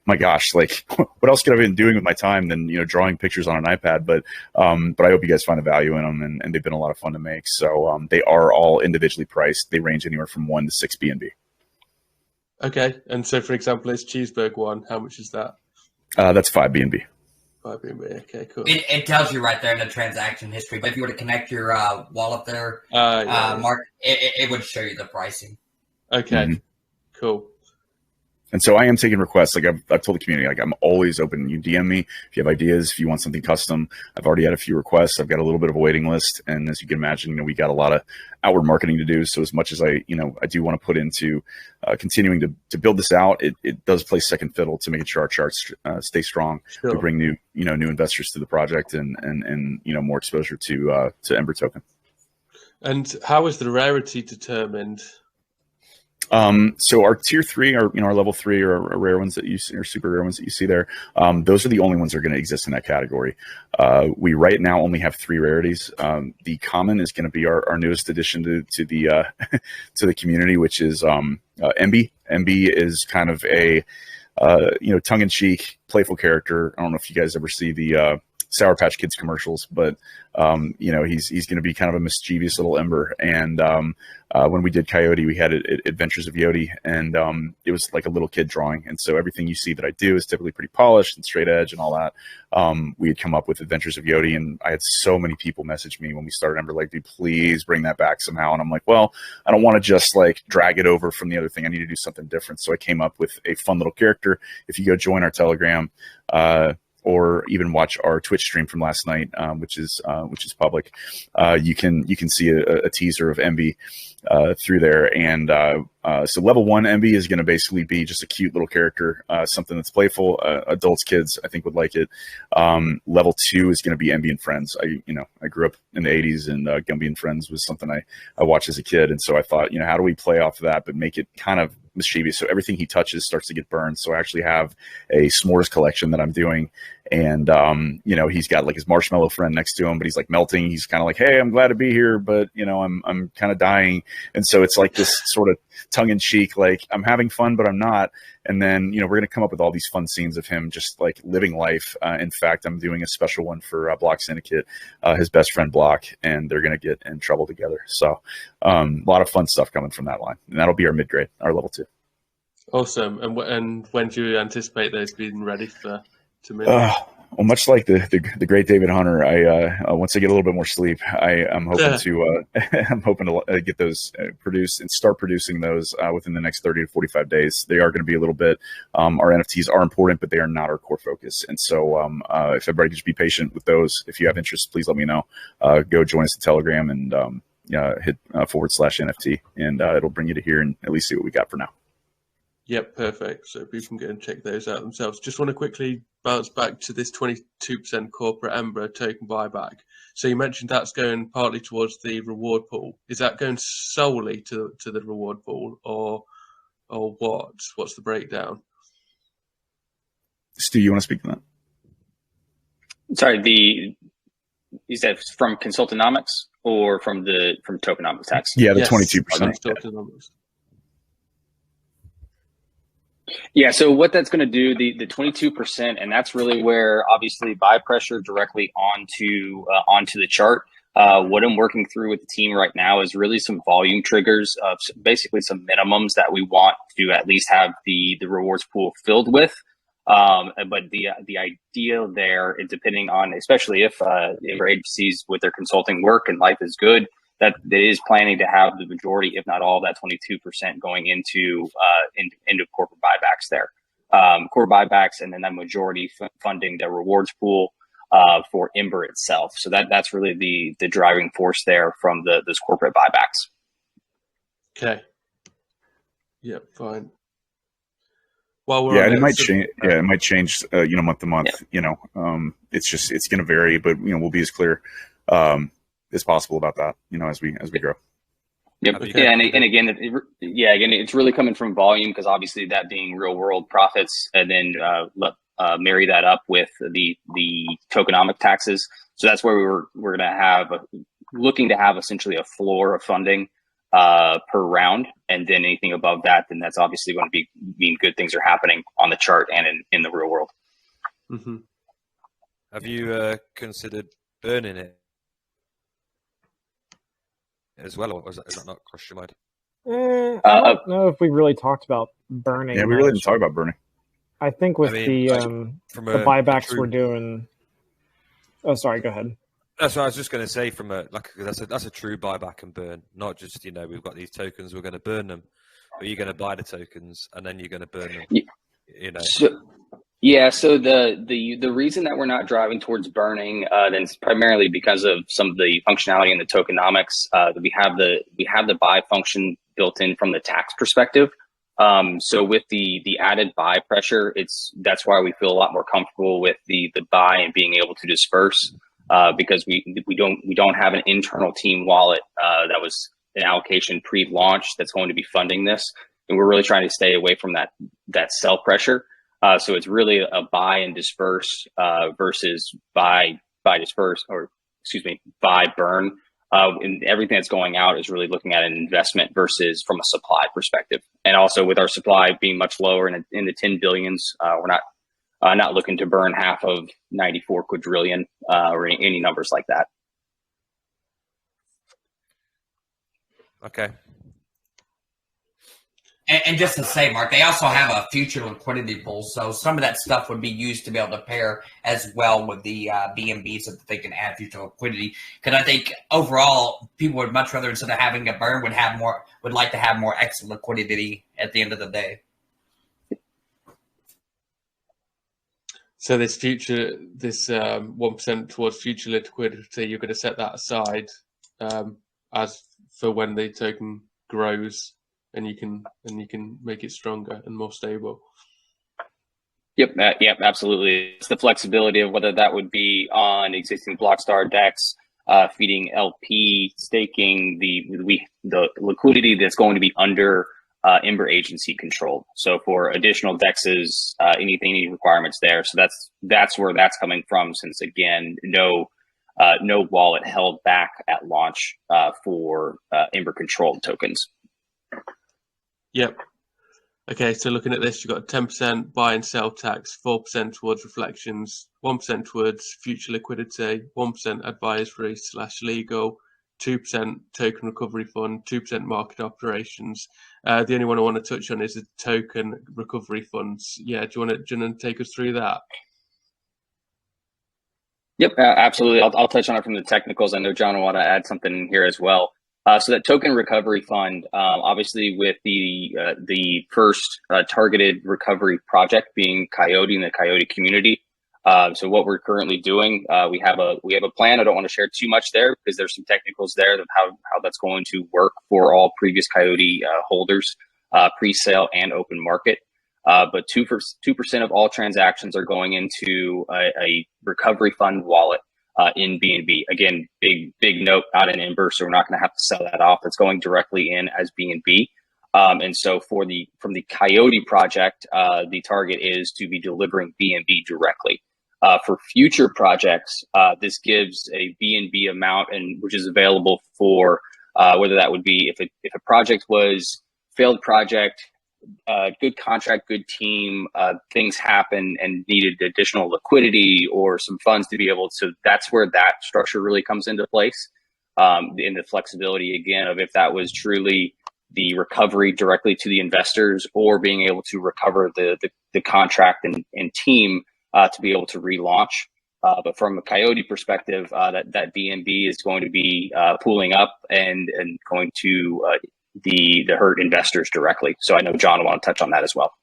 my gosh, like, what else could I have been doing with my time than, drawing pictures on an iPad? But I hope you guys find the value in them, and they've been a lot of fun to make. So they are all individually priced. They range anywhere from 1 to 6 BNB. Okay, and so for example, this cheeseburger one, how much is that? That's 5 BNB. 5 BNB. Okay, cool. It tells you right there in the transaction history. But if you were to connect your wallet there, Mark, it would show you the pricing. Okay, cool. And so I am taking requests. Like I've told the community, like, I'm always open. You DM me if you have ideas, if you want something custom. I've already had a few requests. I've got a little bit of a waiting list. And as you can imagine, we got a lot of outward marketing to do. So as much as I do want to put into continuing to build this out, it does play second fiddle to making sure our charts stay strong. Sure. To bring new investors to the project and more exposure to Ember token. And how is the rarity determined? So our tier 3, our level 3, or rare ones that you see, or super rare ones that you see there, those are the only ones that are going to exist in that category. We right now only have 3 rarities. The common is going to be our newest addition to the to the community, which is Ember. Ember is kind of a tongue-in-cheek, playful character. I don't know if you guys ever see the Sour Patch Kids commercials, but he's going to be kind of a mischievous little Ember. And when we did Coyote, we had Adventures of Yodi, and it was like a little kid drawing. And so everything you see that I do is typically pretty polished and straight edge and all that. We had come up with Adventures of Yodi, and I had so many people message me when we started Ember, like, dude, please bring that back somehow. And I'm like, well, I don't want to just like drag it over from the other thing. I need to do something different. So I came up with a fun little character. If you go join our Telegram, or even watch our Twitch stream from last night, which is public, you can see a teaser of Ember through there. And so level 1 Ember is going to basically be just a cute little character, something that's playful. Adults, kids, I think, would like it. Level 2 is going to be Ember and Friends. I grew up in the 80s, and Gumby and Friends was something I watched as a kid. And so I thought, how do we play off of that but make it kind of mischievous, so everything he touches starts to get burned? So I actually have a s'mores collection that I'm doing, And, you know, he's got like his marshmallow friend next to him, but he's like melting. He's kind of like, hey, I'm glad to be here, but you know, I'm kind of dying. And so it's like this sort of tongue in cheek, like I'm having fun, but I'm not. And then, you know, we're going to come up with all these fun scenes of him just like living life. In fact, I'm doing a special one for Block Syndicate, his best friend Block, and they're going to get in trouble together. So a lot of fun stuff coming from that line. And that'll be our mid-grade, our level 2. Awesome. And when do you anticipate those being ready to move? Well, much like the great David Hunter, I once I get a little bit more sleep, I'm hoping to I'm hoping to get those produced and start producing those within the next 30 to 45 days. They are going to be a little bit. Our NFTs are important, but they are not our core focus. And so, if everybody could just be patient with those, if you have interest, please let me know. Go join us at Telegram and hit /NFT, and it'll bring you to here and at least see what we got for now. Yep, perfect. So people can go and check those out themselves. Just want to quickly bounce back to this 22% corporate Ember token buyback. So you mentioned that's going partly towards the reward pool. Is that going solely to the reward pool, or what? What's the breakdown? Stu, you want to speak to that? Sorry, is that from Consultonomics or from tokenomics tax? Yeah, the Yes, 22%. Yeah, so what that's going to do, the 22%, and that's really where obviously buy pressure directly onto the chart. What I'm working through with the team right now is really some volume triggers, basically some minimums that we want to at least have the rewards pool filled with. But the idea there is depending on, especially if Ember agencies with their consulting work and life is good, that is planning to have the majority, if not all, that 22% going into corporate buybacks there, core buybacks, and then that majority funding the rewards pool for Ember itself. So that's really the driving force there from those corporate buybacks. Okay. Yeah, fine. While we're yeah, on and it might change. Yeah, it might change. Month to month. Yeah. It's going to vary, but we'll be as clear as possible about that. As we grow. Yep. Okay. Yeah, and again, it's really coming from volume, because obviously that being real world profits, and then marry that up with the tokenomic taxes. So that's where we're looking to have essentially a floor of funding per round, and then anything above that, then that's obviously going to mean good things are happening on the chart and in the real world. Mm-hmm. Have you considered burning it as well, or is that not crossed your mind? I don't know if we really talked about burning. Yeah, we really didn't talk about burning. I think with the buybacks we're doing. Oh, sorry. Go ahead. That's what I was just going to say. That's a true buyback and burn, not just we've got these tokens, we're going to burn them, but you're going to buy the tokens and then you're going to burn them. So the reason that we're not driving towards burning, then it's primarily because of some of the functionality in the tokenomics. That we have the buy function built in from the tax perspective. So with the added buy pressure, that's why we feel a lot more comfortable with the buy and being able to disperse, because we don't have an internal team wallet that was an allocation pre-launch that's going to be funding this, and we're really trying to stay away from that sell pressure. So it's really a buy and disperse versus buy disperse, or buy burn. And everything that's going out is really looking at an investment versus from a supply perspective. And also with our supply being much lower in the 10 billions, we're not looking to burn half of 94 quadrillion or any numbers like that. Okay. And just to say, Mark, they also have a future liquidity pool, so some of that stuff would be used to be able to pair as well with the BNB, so that they can add future liquidity. Because I think overall, people would much rather, instead of having a burn, would like to have more extra liquidity at the end of the day. So this 1% towards future liquidity, you're going to set that aside as for when the token grows. And you can make it stronger and more stable. Yep, absolutely. It's the flexibility of whether that would be on existing Blockstar decks, feeding LP, staking, the liquidity that's going to be under Ember agency controlled. So for additional dexes, any requirements there. So that's where that's coming from, since again, no wallet held back at launch for Ember controlled tokens. Yep. Okay, so looking at this, you've got 10% buy and sell tax, 4% towards reflections, 1% towards future liquidity, 1% advisory / legal, 2% token recovery fund, 2% market operations. The only one I want to touch on is the token recovery funds. Yeah, do you want to take us through that? Yep, absolutely. I'll touch on it from the technicals. I know John will want to add something in here as well. So that token recovery fund, obviously with the first targeted recovery project being Coyote and the Coyote community. So what we're currently doing, we have a plan. I don't want to share too much there because there's some technicals there of how that's going to work for all previous Coyote holders, pre-sale and open market. But 2% of all transactions are going into a recovery fund wallet in BNB. Again, big note, not in Ember, so we're not going to have to sell that off. It's going directly in as BNB. And so from the Coyote project, the target is to be delivering BNB directly. For future projects, this gives a BNB amount, and which is available for whether that would be if a project was failed project, good contract, good team, things happen and needed additional liquidity or some funds to be able to, that's where that structure really comes into place. In the flexibility, again, of if that was truly the recovery directly to the investors or being able to recover the contract and team to be able to relaunch. But from a Coyote perspective, that BNB is going to be pooling up and going to the hurt investors directly. So I know John will want to touch on that as well.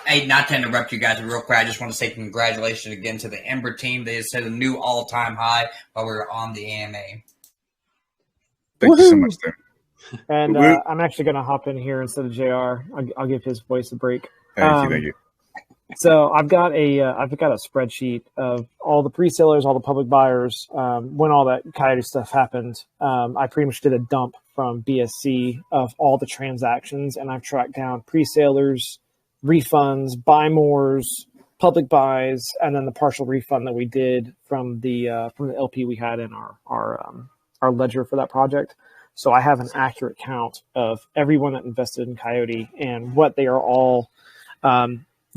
Hey, not to interrupt you guys real quick, I just want to say congratulations again to the Ember team. They just set a new all-time high while we were on the AMA. Thank you so much, Tim. And I'm actually going to hop in here instead of JR. I'll give his voice a break. Thank you. So I've got a spreadsheet of all the pre-sellers, all the public buyers. When all that Coyote stuff happened, I pretty much did a dump from BSC of all the transactions, and I've tracked down pre-sellers, refunds, buy mores, public buys, and then the partial refund that we did from the LP we had in our ledger for that project. So I have an accurate count of everyone that invested in Coyote and what they are all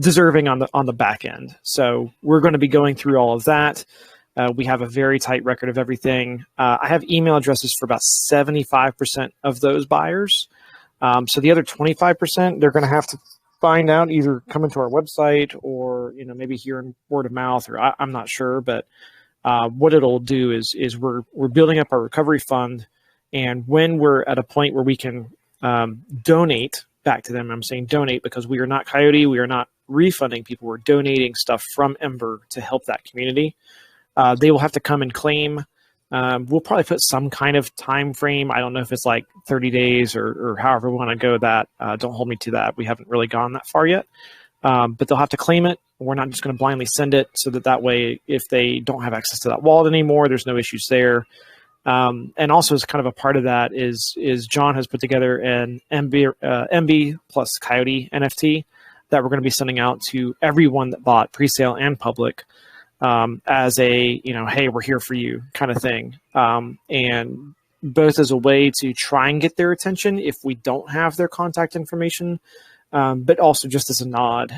deserving on the back end. So we're going to be going through all of that. We have a very tight record of everything. I have email addresses for about 75% of those buyers. So the other 25%, they're going to have to find out, either come into our website or maybe hearing word of mouth, or I'm not sure. But what it'll do is we're building up our recovery fund, and when we're at a point where we can donate back to them, I'm saying donate because we are not Coyote, we are not refunding people, we're donating stuff from Ember to help that community. They will have to come and claim. We'll probably put some kind of time frame. I don't know if it's like 30 days or however we want to go that. Don't hold me to that. We haven't really gone that far yet. But they'll have to claim it. We're not just going to blindly send it, so that way, if they don't have access to that wallet anymore, there's no issues there. And also, as kind of a part of that is John has put together an MB plus Coyote NFT that we're going to be sending out to everyone that bought pre-sale and public. As a, hey, we're here for you kind of thing. And both as a way to try and get their attention if we don't have their contact information, but also just as a nod,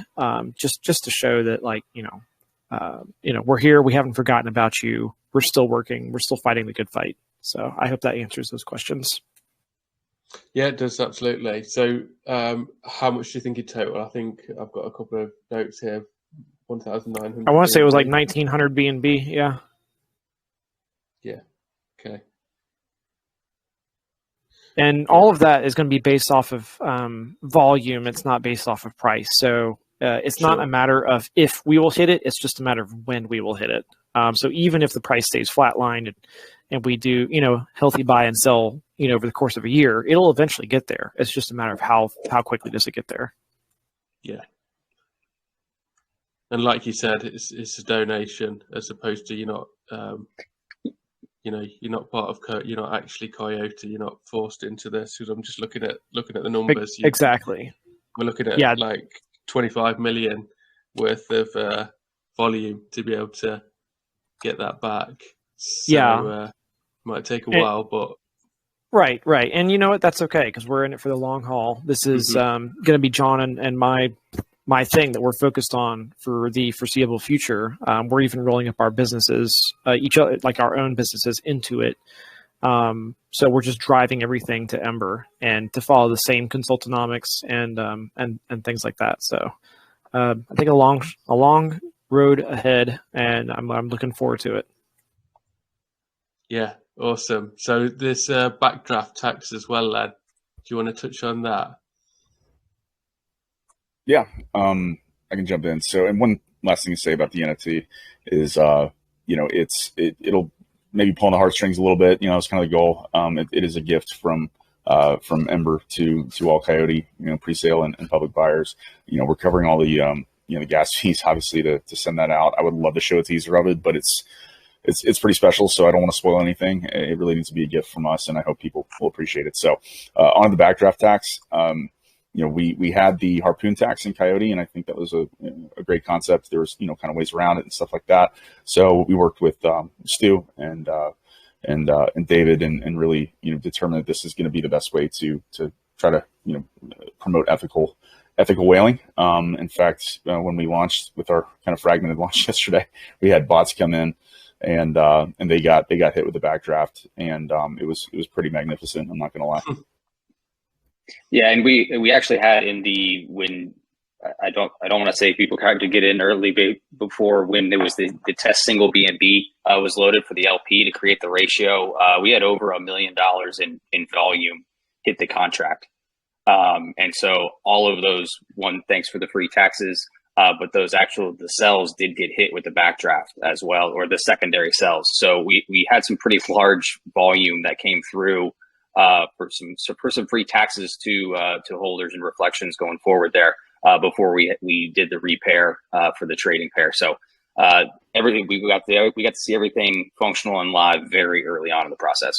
just to show that, like, we're here, we haven't forgotten about you, we're still working, we're still fighting the good fight. So I hope that answers those questions. Yeah, it does, absolutely. So how much do you think in total? I think I've got a couple of notes here. 1,900. I want to say it was like 1,900 BNB. Yeah. Yeah. Okay. And all of that is going to be based off of volume. It's not based off of price. So it's not a matter of if we will hit it. It's just a matter of when we will hit it. So even if the price stays flatlined and we do, healthy buy and sell, over the course of a year, it'll eventually get there. It's just a matter of how quickly does it get there. Yeah. And like you said, it's a donation as opposed to you're not you're not part of you're not actually Coyote, you're not forced into this. Because I'm just looking at the numbers. Exactly. We're looking at like 25 million worth of volume to be able to get that back. So might take a while, but right. And you know what? That's okay, because we're in it for the long haul. This is going to be John and my thing that we're focused on for the foreseeable future. We're even rolling up our businesses, each other, like our own businesses, into it. So we're just driving everything to Ember and to follow the same consultonomics and things like that. So I think a long road ahead, and I'm looking forward to it. Yeah, awesome. So this backdraft tax as well, lad. Do you want to touch on that? Yeah, I can jump in. So, and one last thing to say about the NFT is, it'll maybe pull on the heartstrings a little bit. It's kind of the goal. It is a gift from Ember to all Coyote, pre-sale and public buyers. We're covering all the the gas fees, obviously, to send that out. I would love to show a teaser of it, but it's pretty special, so I don't want to spoil anything. It really needs to be a gift from us, and I hope people will appreciate it. So, on the backdraft tax. We had the harpoon tax in Coyote, and I think that was a great concept. There was, kind of ways around it and stuff like that. So we worked with Stu and David and really, determined that this is going to be the best way to try to, promote ethical whaling. In fact, when we launched with our kind of fragmented launch yesterday, we had bots come in and they got hit with the backdraft, and it was pretty magnificent. I'm not going to lie. Yeah, and we actually had when I don't want to say people tried to get in early before when there was the test single BNB was loaded for the LP to create the ratio. We had over $1 million in volume hit the contract, and so all of those, thanks for the free taxes, but the cells did get hit with the backdraft as well, or the secondary cells. So we had some pretty large volume that came through. For some free taxes to holders and reflections going forward there before we did the repair for the trading pair. So everything we got to see everything functional and live very early on in the process.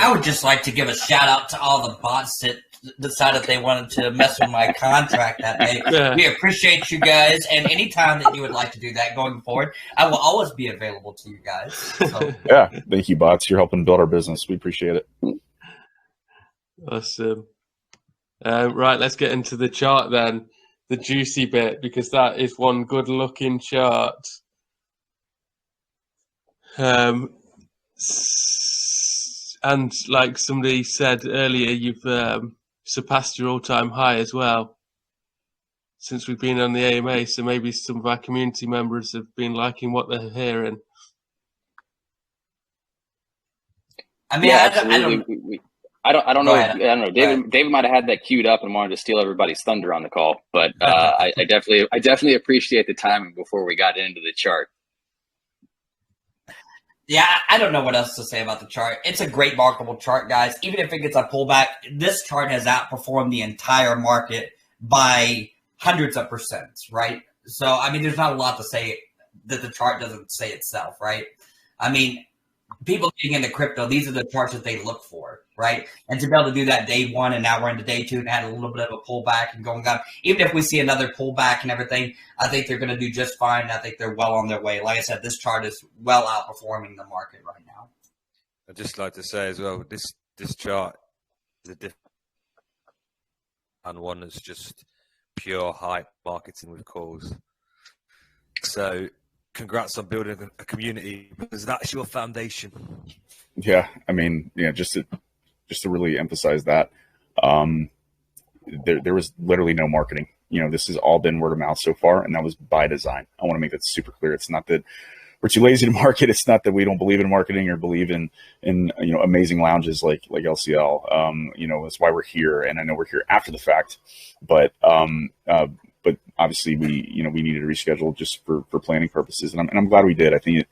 I would just like to give a shout out to all the bots that decided they wanted to mess with my contract that day. Yeah. We appreciate you guys, and anytime that you would like to do that going forward, I will always be available to you guys. So. Yeah, thank you, bots. You're helping build our business. We appreciate it. Awesome. Right, let's get into the chart then, the juicy bit, because that is one good-looking chart. And like somebody said earlier, you've surpassed your all-time high as well since we've been on the AMA. So maybe some of our community members have been liking what they're hearing. I mean, yeah, I don't know. David might have had that queued up and wanted to steal everybody's thunder on the call, but I definitely appreciate the timing before we got into the chart. Yeah, I don't know what else to say about the chart. It's a great marketable chart, guys. Even if it gets a pullback, this chart has outperformed the entire market by hundreds of percents, right? So, I mean, there's not a lot to say that the chart doesn't say itself, right? I mean, people getting into crypto, these are the charts that they look for, right? And to be able to do that day one, and now we're into day two and had a little bit of a pullback and going up. Even if we see another pullback and everything, I think they're going to do just fine. I think they're well on their way. Like I said, this chart is well outperforming the market right now. I'd just like to say as well, this chart is a different and one that's just pure hype marketing with calls. So congrats on building a community, because that's your foundation. Yeah, I mean, just to really emphasize that, there was literally no marketing. This has all been word of mouth so far, and that was by design. I want to make that super clear. It's not that we're too lazy to market. It's not that we don't believe in marketing or believe in amazing lounges like LCL. That's why we're here, and I know we're here after the fact, but obviously we needed to reschedule just for planning purposes, and I'm glad we did. I think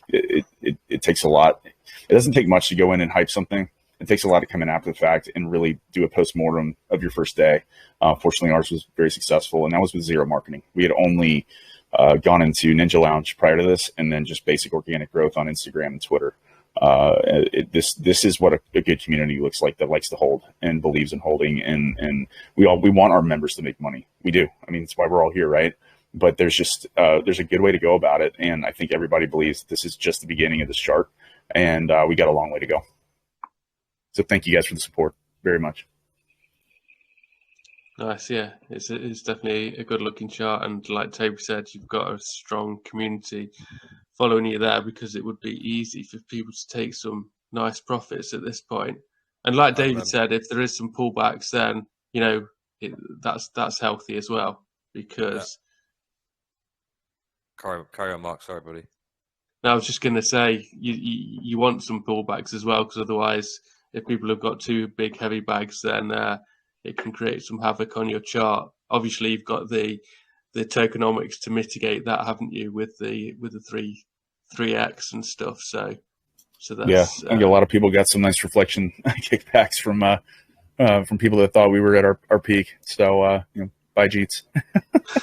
it takes a lot. It doesn't take much to go in and hype something. It takes a lot to come in after the fact and really do a postmortem of your first day. Fortunately, ours was very successful, and that was with zero marketing. We had only gone into Ninja Lounge prior to this, and then just basic organic growth on Instagram and Twitter. This is what a good community looks like, that likes to hold and believes in holding, and we want our members to make money. We do. I mean, it's why we're all here, right? But there's a good way to go about it, and I think everybody believes this is just the beginning of this chart, and we got a long way to go. So thank you guys for the support very much. Nice, yeah. It's definitely a good looking chart, and like Toby said, you've got a strong community following you there, because it would be easy for people to take some nice profits at this point. And like David said, if there is some pullbacks, then that's healthy as well, because. Carry on, Mark. Sorry, buddy. No, I was just going to say you want some pullbacks as well, because otherwise, if people have got too big heavy bags, then it can create some havoc on your chart. Obviously, you've got the tokenomics to mitigate that, haven't you, with the 3x and stuff. So that's I think a lot of people got some nice reflection kickbacks from people that thought we were at our peak. So bye, Jeets.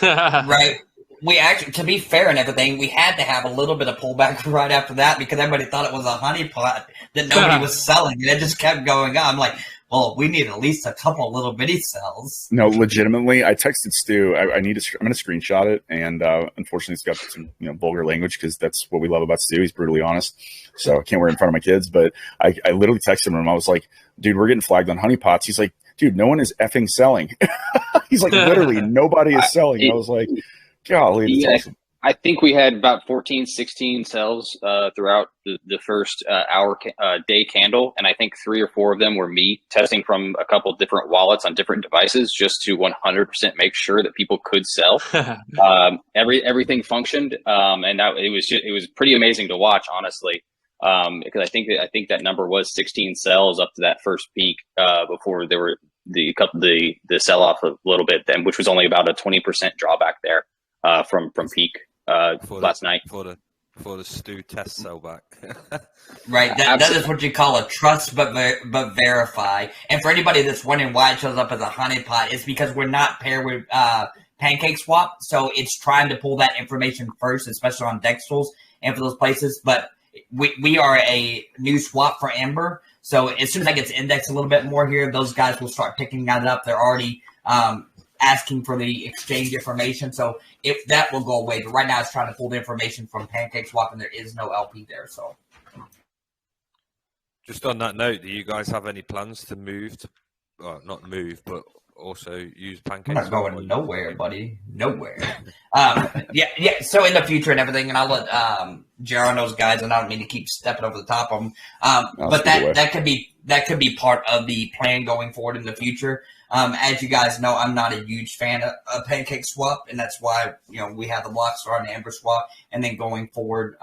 Right. We actually, to be fair and everything, we had to have a little bit of pullback right after that, because everybody thought it was a honeypot that nobody was selling, and it just kept going on. I'm like, well, we need at least a couple little bitty sells. No, legitimately, I texted Stu. I'm going to screenshot it, and unfortunately, it's got some vulgar language, because that's what we love about Stu. He's brutally honest, so I can't wear it in front of my kids. But I literally texted him, and I was like, "Dude, we're getting flagged on honeypots." He's like, "Dude, no one is effing selling." He's like, "Literally, nobody is selling." I was like, golly, that's awesome. I think we had about 14, 16 sells throughout the first day candle. And I think 3 or 4 of them were me testing from a couple different wallets on different devices, just to 100% make sure that people could sell. Everything functioned. And it was pretty amazing to watch, honestly. Because I think that number was 16 sells up to that first peak before there were the sell off a little bit then, which was only about a 20% drawback there from peak last night. Before the Stu test sell back. Right. That is what you call a trust but verify. And for anybody that's wondering why it shows up as a honeypot, it's because we're not paired with Pancake Swap. So it's trying to pull that information first, especially on DEX tools and for those places. But we are a new swap for Ember. So as soon as that gets indexed a little bit more here, those guys will start picking that up. They're already asking for the exchange information. So if that will go away, but right now it's trying to pull the information from Pancake Swap, and there is no LP there. So just on that note, do you guys have any plans to move to, well, not move, but also use Pancake I'm not Swap? going nowhere, buddy. Nowhere. Yeah. So in the future and everything, and I'll let JR and those guys, and I don't mean to keep stepping over the top of them, but that could be part of the plan going forward in the future. As you guys know, I'm not a huge fan of Pancake Swap, and that's why we have the Blockstar and the Ember Swap. And then going forward,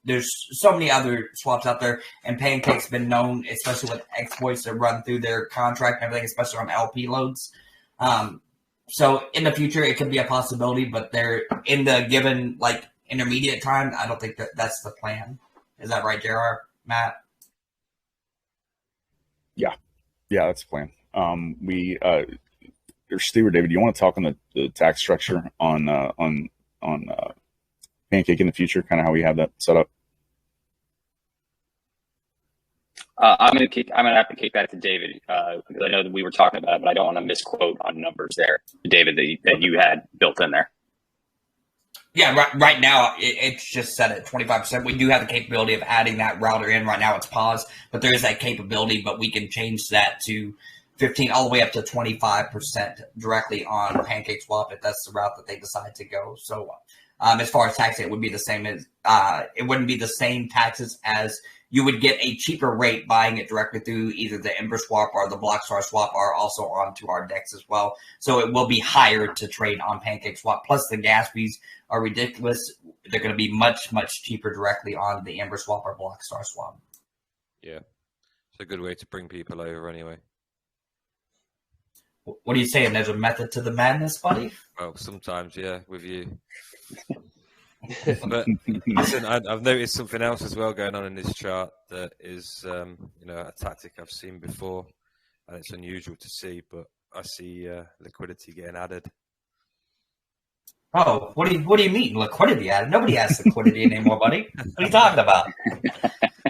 there's so many other swaps out there, and Pancake's been known, especially with exploits that run through their contract and everything, especially on LP loads. So in the future, it could be a possibility, but they're in the given intermediate time. I don't think that's the plan. Is that right, JR, Matt? Yeah, that's the plan. Stu or David, do you want to talk on the tax structure on Pancake in the future, kind of how we have that set up? I'm gonna have to kick that to David because I know that we were talking about it, but I don't want to misquote on numbers there, David, that you had built in there. Yeah, right now it's just set at 25%. We do have the capability of adding that router in. Right now it's paused, but there is that capability, but we can change that to 15 all the way up to 25% directly on Pancake Swap if that's the route that they decide to go. So as far as taxing, it would be the same as it wouldn't be the same taxes as you would get a cheaper rate buying it directly through either the Ember Swap or the Blockstar Swap are also onto our DEX as well. So it will be higher to trade on Pancake Swap. Plus the gas fees are ridiculous. They're going to be much, much cheaper directly on the Ember Swap or Blockstar Swap. Yeah. It's a good way to bring people over anyway. What are you saying? There's a method to the madness, buddy? Well, sometimes, yeah, with you. But listen, I've noticed something else as well going on in this chart that is, a tactic I've seen before, and it's unusual to see. But I see liquidity getting added. Oh, what do you mean liquidity added? Nobody has liquidity anymore, buddy. What are you talking about?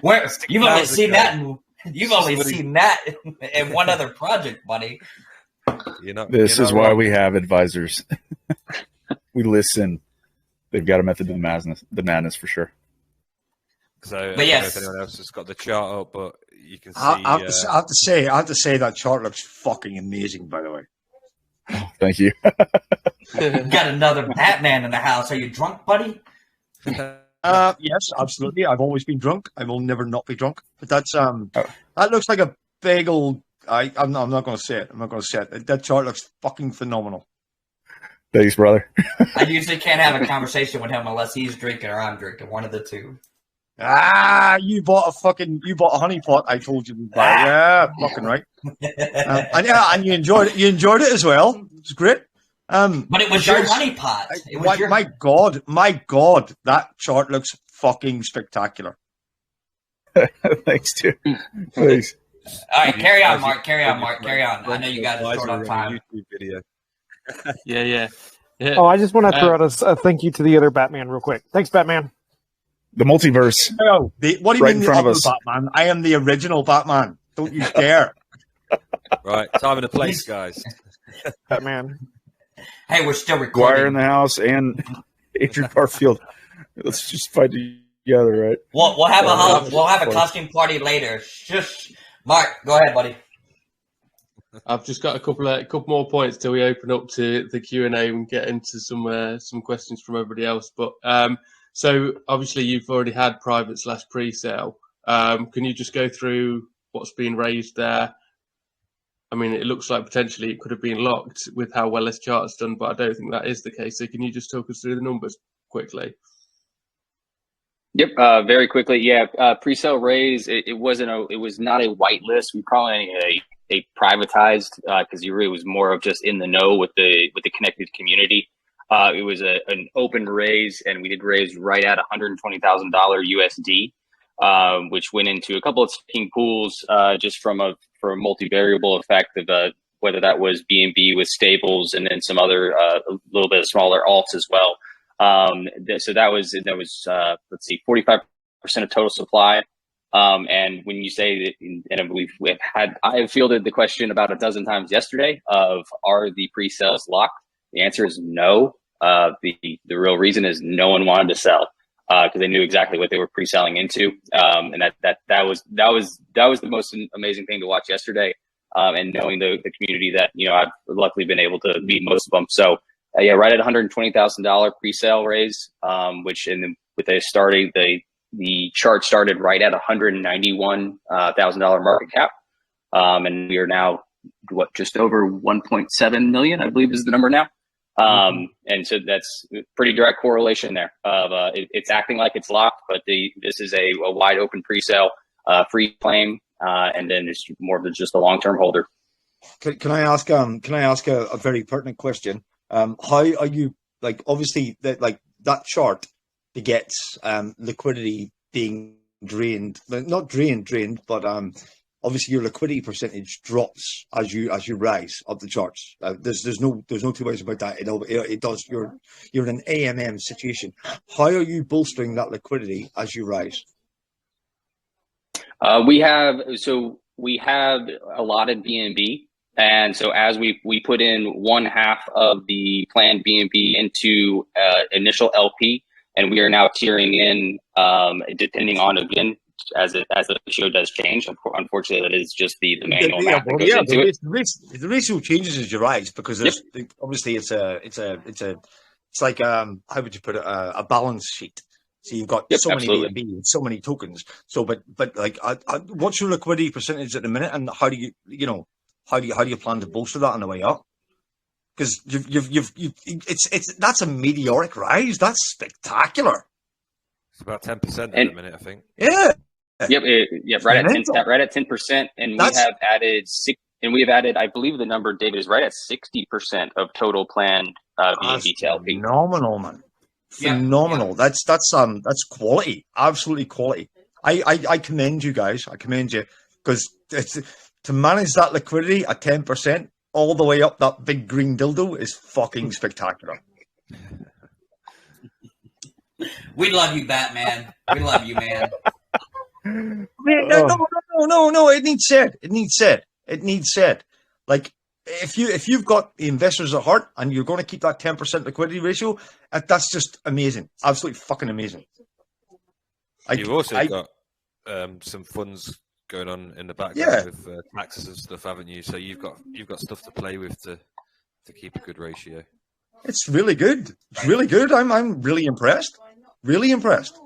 Where you've only seen that in one other project, buddy. This is why we have advisors. We listen. They've got a method to the madness for sure. So, but yes, if anyone else has got the chart up, but you can see. I have to say that chart looks fucking amazing. By the way, thank you. Got another Batman in the house. Are you drunk, buddy? Yes, absolutely. I've always been drunk. I will never not be drunk. But that's that looks like a big old. I'm not going to say it. I'm not going to say it. That chart looks fucking phenomenal. Thanks, brother. I usually can't have a conversation with him unless he's drinking or I'm drinking. One of the two. You bought a honey pot. I told you to buy. Yeah, fucking right. And you enjoyed it. You enjoyed it as well. It's great. But it was your honey pot. My God, that chart looks fucking spectacular. Thanks, too. Thanks. All right, carry on, Mark. Carry on. I know you guys are short on time. YouTube video. Yeah. Oh, I just want to throw out a thank you to the other Batman real quick. Thanks, Batman. The multiverse. Oh, what do you mean in front of us? Batman? I am the original Batman. Don't you dare. Right, time and a place, guys. Batman. Hey, we're still recording. Dwyer in the house and Adrian Garfield. Let's just fight together, right? We'll have a costume party later. Shush. Mark, go ahead, buddy. I've just got a couple more points till we open up to the Q&A and get into some questions from everybody else. But so obviously you've already had private / pre-sale. Can you just go through what's been raised there? I mean, it looks like potentially it could have been locked with how well this chart's done, but I don't think that is the case. So can you just talk us through the numbers quickly? Yep, very quickly. Yeah, pre-sale raise. It was not a whitelist. We call it a privatized because it really was more of just in the know with the connected community. It was an open raise, and we did raise right at $120,000 USD, which went into a couple of staking pools just for a multivariable effect of whether that was BNB with stables and then some other a little bit of smaller alts as well. So that was let's see, 45% of total supply. And when you say that, and I have fielded the question about a dozen times yesterday of are the pre-sales locked? The answer is no. The real reason is no one wanted to sell because they knew exactly what they were pre-selling into. And that was the most amazing thing to watch yesterday. And knowing the community that, I've luckily been able to meet most of them. So yeah, right at $120,000 pre-sale raise, which the chart started right at $191,000 market cap. And we are now just over 1.7 million, I believe is the number now. And so that's pretty direct correlation there of it's acting like it's locked, but this is a wide open pre-sale, free claim, and then it's more of just a long-term holder. Can I ask a very pertinent question? How are you, obviously that chart begets liquidity being drained, not drained, but obviously your liquidity percentage drops as you rise up the charts. There's no two ways about that. It does. You're in an AMM situation. How are you bolstering that liquidity as you rise? We have allotted BNB. And so as we put in 1/2 of the planned BNB into initial LP, and we are now tiering in depending on, again, as the ratio does change. Unfortunately, that is just the manual math that goes into it. The ratio changes as you rise because obviously it's like how would you put it, a balance sheet. So you've got so many BNB and so many tokens. So but what's your liquidity percentage at the minute, and how do you plan to bolster that on the way up? Because that's a meteoric rise. That's spectacular. It's about 10% at the minute, I think. Yeah. Yep. Right at 10%, and we have added. I believe the number, David, is right at 60% of total planned BNB to LP. Phenomenal, man. Phenomenal. Yeah. That's quality. Absolutely quality. I commend you guys. I commend you because to manage that liquidity at 10% all the way up that big green dildo is fucking spectacular. We love you, Batman. We love you, man. No. It needs said. It needs said. It needs said. Like, if you've got the investors at heart and you're going to keep that 10% liquidity ratio, that's just amazing. Absolutely fucking amazing. You've also got some funds going on in the background with taxes and stuff, haven't you? So you've got stuff to play with to keep a good ratio. It's really good. It's really good. I'm really impressed. Really impressed.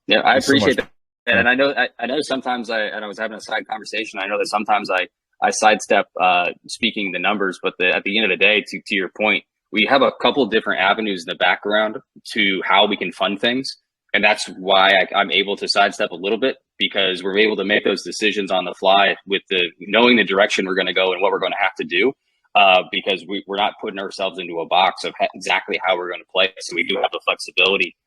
Yeah, I appreciate that. And I know sometimes I was having a side conversation. I know that sometimes I sidestep speaking the numbers, but at the end of the day, to your point, we have a couple of different avenues in the background to how we can fund things. And that's why I'm able to sidestep a little bit, because we're able to make those decisions on the fly with knowing the direction we're going to go and what we're going to have to do, because we're not putting ourselves into a box of exactly how we're going to play. So we do have the flexibility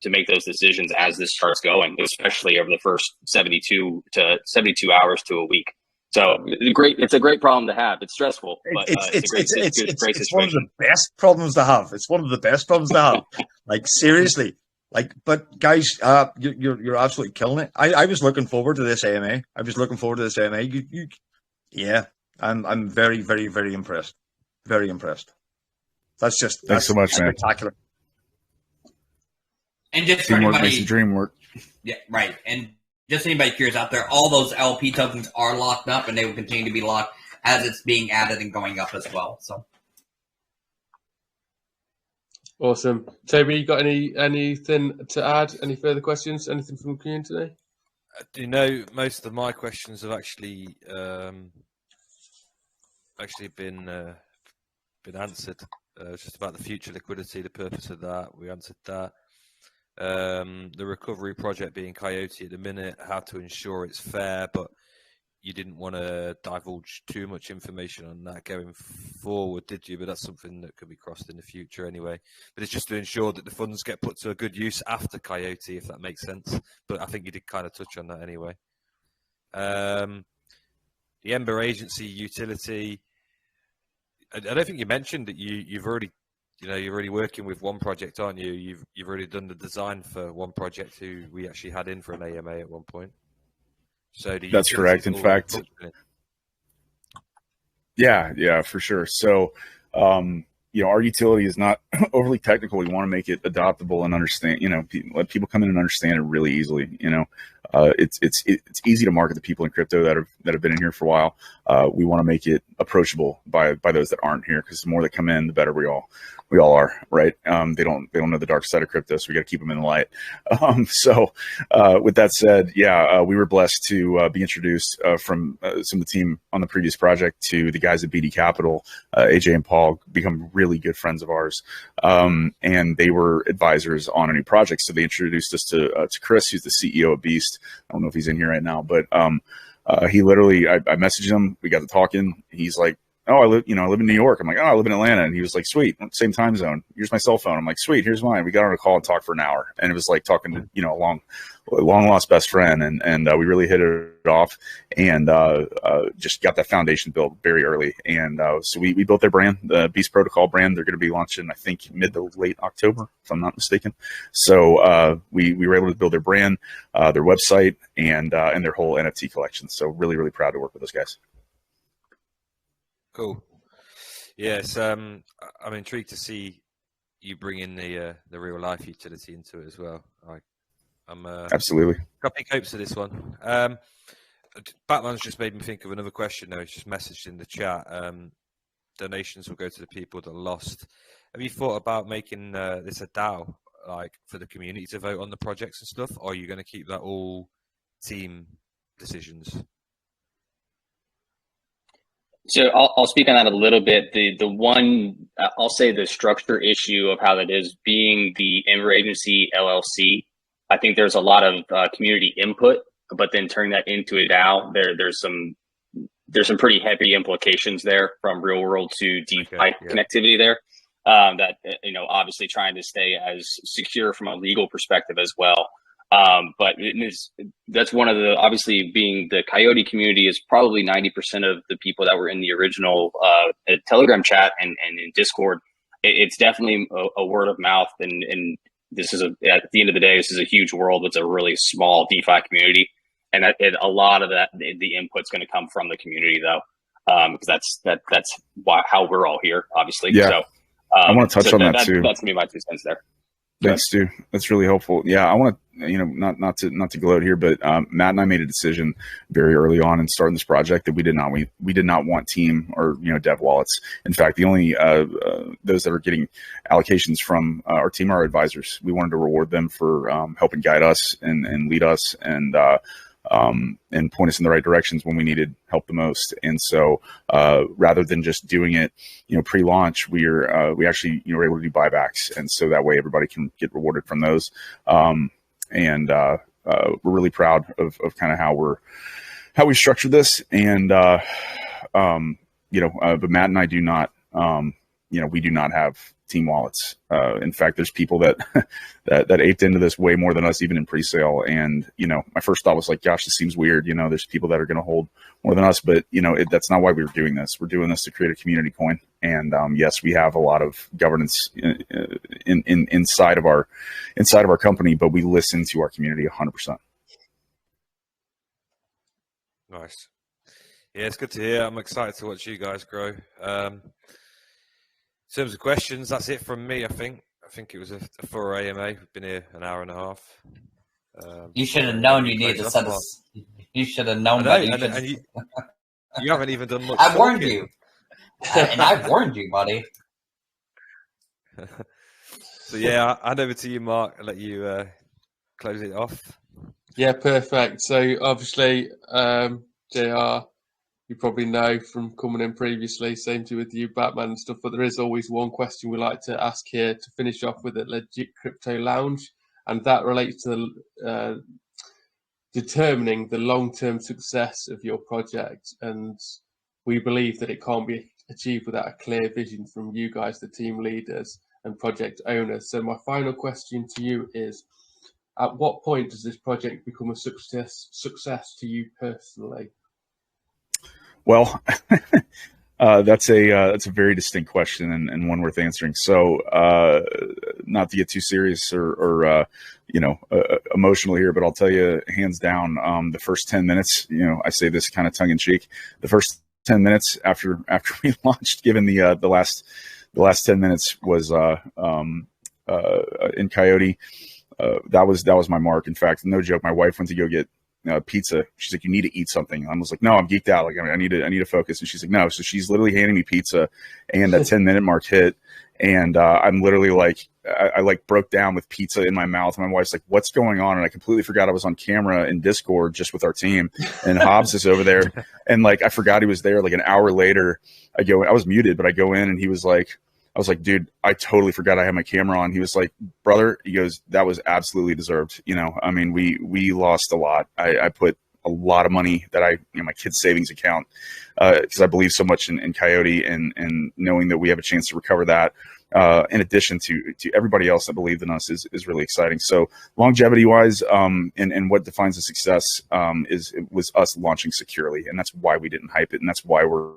to make those decisions as this starts going, especially over the first 72 hours to a week. So it's a great problem to have. It's stressful, but it's one of the best problems to have. It's one of the best problems to have. Like, seriously. Like, but guys, you're absolutely killing it. I was looking forward to this AMA. Yeah, I'm very, very, very impressed. Very impressed. That's so much, spectacular. And just teamwork makes the dream work. Yeah, right. And just anybody curious out there, all those LP tokens are locked up, and they will continue to be locked as it's being added and going up as well. So. Awesome. Toby, you got anything to add? Any further questions? Anything from the community today? Do you know, most of my questions have actually been answered. Just about the future liquidity, the purpose of that. We answered that. The recovery project being Coyote at the minute, how to ensure it's fair, but you didn't want to divulge too much information on that going forward, did you? But that's something that could be crossed in the future anyway. But it's just to ensure that the funds get put to a good use after Coyote, if that makes sense. But I think you did kind of touch on that anyway. The Ember agency utility, I don't think you mentioned that you're already working with one project, aren't you? You've already done the design for one project who we actually had in for an AMA at one point. So that's correct. In fact, yeah, for sure. So, our utility is not overly technical. We want to make it adoptable and understand. Let people come in and understand it really easily. It's easy to market to people in crypto that have been in here for a while. We want to make it approachable by those that aren't here, because the more that come in, the better we all are, right? They don't know the dark side of crypto, so we got to keep them in the light. With that said, we were blessed to be introduced from some of the team on the previous project to the guys at BD Capital. AJ and Paul become really good friends of ours, and they were advisors on a new project. So they introduced us to Chris, who's the CEO of Beast. I don't know if he's in here right now, but he literally, I messaged him. We got to talking. He's like, "Oh, I live in New York." I'm like, "Oh, I live in Atlanta." And he was like, "Sweet, same time zone. Here's my cell phone." I'm like, "Sweet, here's mine." We got on a call and talked for an hour, and it was like talking to a long lost best friend, and we really hit it off, and just got that foundation built very early. And so we built their brand, the Beast Protocol brand. They're going to be launching, I think, mid to late October, if I'm not mistaken. So we were able to build their brand, their website, and their whole NFT collection. So really, really proud to work with those guys. Cool. Yes, I'm intrigued to see you bring in the real life utility into it as well. I'm absolutely got big hopes for this one. Batman's just made me think of another question. Though, he's just messaged in the chat. Donations will go to the people that lost. Have you thought about making this a DAO, like for the community to vote on the projects and stuff, or are you going to keep that all team decisions? So I'll speak on that a little bit. The one, I'll say the structure issue of how that is being the Ember Agency LLC. I think there's a lot of community input, but then turning that into a DAO, there's some pretty heavy implications there from real world to DeFi connectivity there. That obviously trying to stay as secure from a legal perspective as well. But that's one of the, obviously being the Coyote community is probably 90% of the people that were in the original Telegram chat and in Discord. it's definitely a word of mouth, and this is at the end of the day, this is a huge world. It's a really small DeFi community, and a lot of that the input's going to come from the community though, because that's how we're all here, obviously. Yeah. So I want to touch on that too. That's gonna be my 2 cents there. Thanks, Stu. That's really helpful. Yeah, I want to, not to gloat here, but Matt and I made a decision very early on in starting this project that we did not want team or dev wallets. In fact, the only those that are getting allocations from our team are our advisors. We wanted to reward them for helping guide us and lead us and point us in the right directions when we needed help the most. And so rather than just doing it, pre-launch, we actually were able to do buybacks, and so that way everybody can get rewarded from those. We're really proud of kind of how we structured this. And but Matt and I do not, we do not have team wallets. In fact, there's people that aped into this way more than us, even in pre-sale. And my first thought was like, gosh, this seems weird. There's people that are going to hold more than us, but that's not why we were doing this. We're doing this to create a community coin. And yes, we have a lot of governance inside of our company, but we listen to our community 100%. Nice. Yeah, it's good to hear. I'm excited to watch you guys grow. In terms of questions, that's it from me, I think. I think it was a 4 AMA. We've been here an hour and a half. You should have known you needed to set this. You should have known that. You haven't even done much. I warned you. And I warned you, buddy. So, yeah, I'll hand over to you, Mark. I'll let you close it off. Yeah, perfect. So, obviously, JR, you probably know from coming in previously, same to with you, Batman and stuff, but there is always one question we like to ask here to finish off with at Legit Crypto Lounge, and that relates to determining the long-term success of your project. And we believe that it can't be achieved without a clear vision from you guys, the team leaders and project owners. So my final question to you is, at what point does this project become a success to you personally? Well, that's a very distinct question and one worth answering. So, not to get too serious or emotional here, but I'll tell you hands down, the first 10 minutes, I say this kind of tongue in cheek, the first 10 minutes after we launched, given the last 10 minutes was in Coyote. That was my mark. In fact, no joke, my wife went to go get pizza. She's like, you need to eat something. I was like, no, I'm geeked out. Like, I need to focus. And she's like, no. So she's literally handing me pizza, and that 10-minute mark hit. And I'm literally like, I like broke down with pizza in my mouth. And my wife's like, what's going on? And I completely forgot I was on camera in Discord just with our team. And Hobbs is over there. And like, I forgot he was there. Like an hour later, I was muted, but I go in and he was like, I was like, dude, I totally forgot I had my camera on. He was like, brother, he goes, that was absolutely deserved. I mean, we lost a lot. I put a lot of money that my kid's savings account, because I believe so much in Coyote, and knowing that we have a chance to recover that, in addition to everybody else that believed in us is really exciting. So longevity wise, and what defines a success, was us launching securely. And that's why we didn't hype it. And that's why we're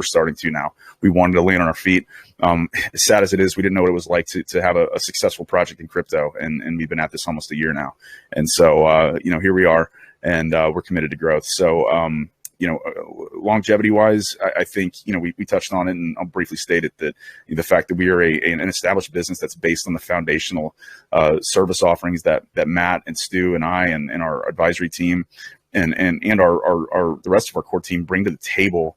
starting to now. We wanted to land on our feet. As sad as it is, we didn't know what it was like to have a successful project in crypto. And we've been at this almost a year now. And so, here we are, and we're committed to growth. So, longevity wise, I think, we touched on it, and I'll briefly state it, that the fact that we are an established business that's based on the foundational service offerings that Matt and Stu and I and our advisory team and our the rest of our core team bring to the table,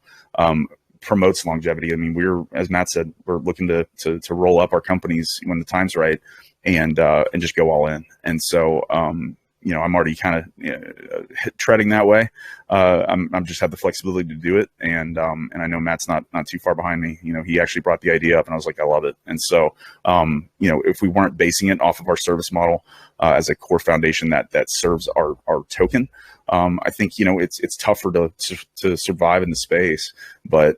promotes longevity. I mean, as Matt said, we're looking to roll up our companies when the time's right, and just go all in. And so, I'm already kind of treading that way. I'm just have the flexibility to do it. And I know Matt's not too far behind me. He actually brought the idea up, and I was like, I love it. And so, if we weren't basing it off of our service model, as a core foundation that serves our token, I think, it's tougher to survive in the space, but,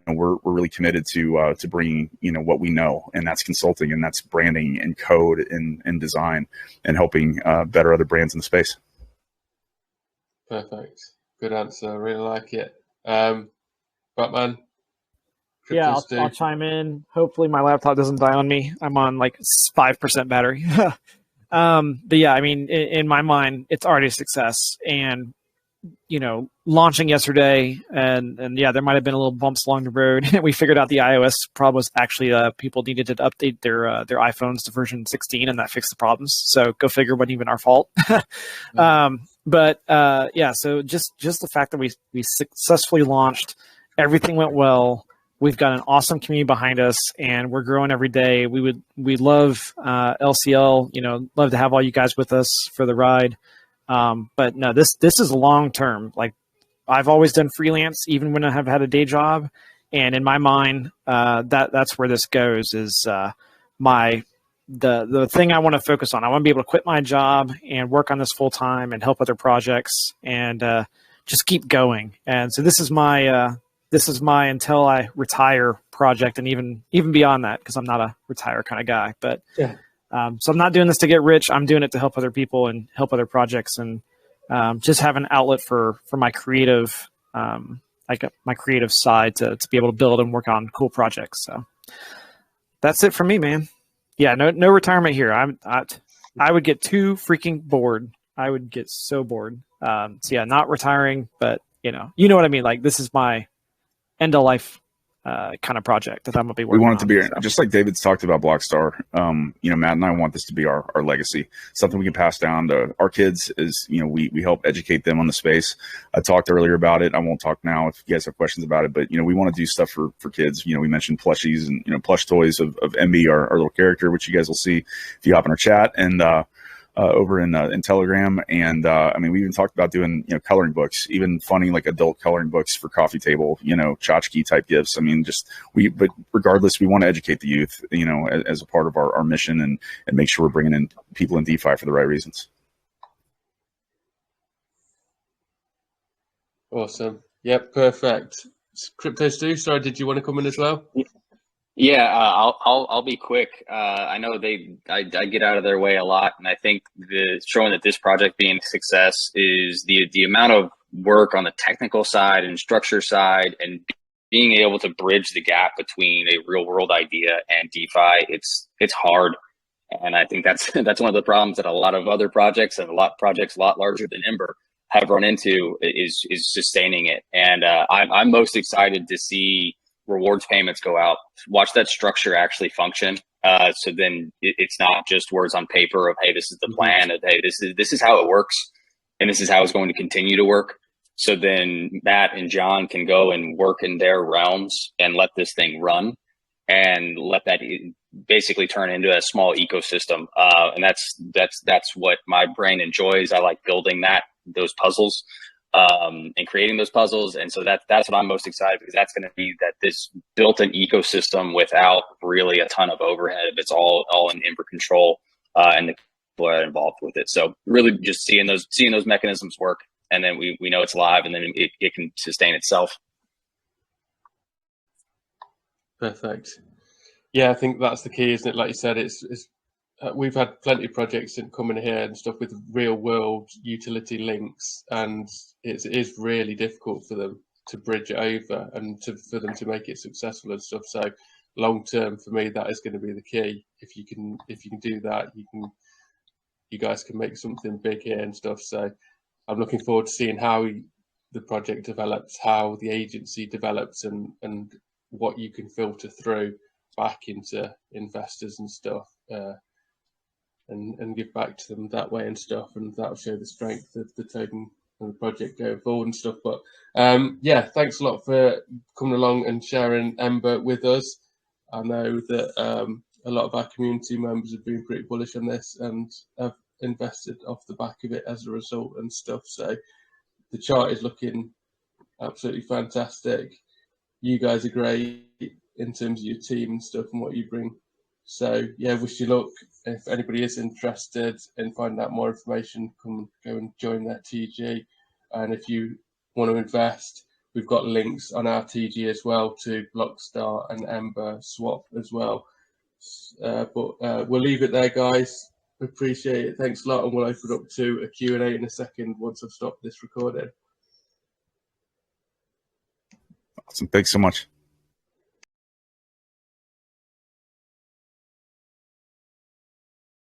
we're really committed to bringing, what we know, and that's consulting, and that's branding and code and design, and helping better other brands in the space. Perfect. Good answer. I really like it. Batman? Yeah, I'll chime in. Hopefully my laptop doesn't die on me. I'm on like 5% battery. But yeah, I mean, in my mind, it's already a success. And, you know, launching yesterday, and yeah, there might have been a little bumps along the road. We figured out the iOS problem was actually people needed to update their iPhones to version 16, and that fixed the problems. So go figure, wasn't even our fault. But yeah, so just the fact that we successfully launched, everything went well. We've got an awesome community behind us, and we're growing every day. We love LCL. You know, love to have all you guys with us for the ride. But no, this is long term. Like, I've always done freelance, even when I have had a day job, and in my mind, that's where this goes. Is the thing I want to focus on. I want to be able to quit my job and work on this full time and help other projects and just keep going. And so this is my until I retire project, and even beyond that, because I'm not a retire kind of guy. But yeah. So I'm not doing this to get rich. I'm doing it to help other people and help other projects, and just have an outlet for my creative, my creative side to be able to build and work on cool projects. So that's it for me, man. Yeah, no retirement here. I would get too freaking bored. I would get so bored. So yeah, not retiring, but you know what I mean. Like, this is my end of life kind of project that I'm gonna be working on. We want it to be just like David's talked about Blockstar. You know, Matt and I want this to be our legacy, something we can pass down to our kids. Is, you know, we help educate them on the space. I talked earlier about it. I won't talk now if you guys have questions about it, but you know, we want to do stuff for kids. You know, we mentioned plushies and, you know, plush toys of Ember, our little character, which you guys will see if you hop in our chat and over in Telegram. And I mean, we even talked about doing, you know, coloring books, even funny, like adult coloring books for coffee table, you know, tchotchke type gifts. I mean, but regardless, we want to educate the youth, you know, as a part of our mission, and make sure we're bringing in people in DeFi for the right reasons. Awesome. Yep. Perfect. Crypto Stu, sorry, did you want to come in as well? Yeah, I'll be quick. I know I get out of their way a lot, and I think showing that this project being a success is the amount of work on the technical side and structure side, and being able to bridge the gap between a real world idea and DeFi. It's hard, and I think that's one of the problems that a lot of other projects and a lot larger than Ember have run into is sustaining it. And I'm most excited to see rewards payments go out, watch that structure actually function. So then it's not just words on paper of, hey, this is the plan, of, hey, this is how it works, and this is how it's going to continue to work. So then Matt and John can go and work in their realms and let this thing run, and let that basically turn into a small ecosystem. And that's what my brain enjoys. I like building those puzzles. And creating those puzzles. And so that's what I'm most excited, because that's going to be that this built an ecosystem without really a ton of overhead. It's all in Ember control, and the people are involved with it. So really just seeing those mechanisms work, and then we know it's live, and then it can sustain itself. Perfect. Yeah, I think that's the key, isn't it? Like you said, it's we've had plenty of projects coming here and stuff with real world utility links, and it is really difficult for them to bridge it over and for them to make it successful and stuff. So long term, for me, that is going to be the key. If you can do that, you guys can make something big here and stuff. So I'm looking forward to seeing how the project develops, how the agency develops, and what you can filter through back into investors and stuff. And give back to them that way and stuff, and that'll show the strength of the token and the project going forward and stuff. But yeah, thanks a lot for coming along and sharing Ember with us. I know that a lot of our community members have been pretty bullish on this and have invested off the back of it as a result and stuff. So the chart is looking absolutely fantastic. You guys are great in terms of your team and stuff and what you bring. So yeah, wish you luck. If anybody is interested in finding out more information, go and join their TG. And if you want to invest, we've got links on our TG as well to Blockstar and Ember Swap as well. But we'll leave it there, guys. Appreciate it. Thanks a lot, and we'll open up to a Q&A in a second once I've stopped this recording. Awesome. Thanks so much.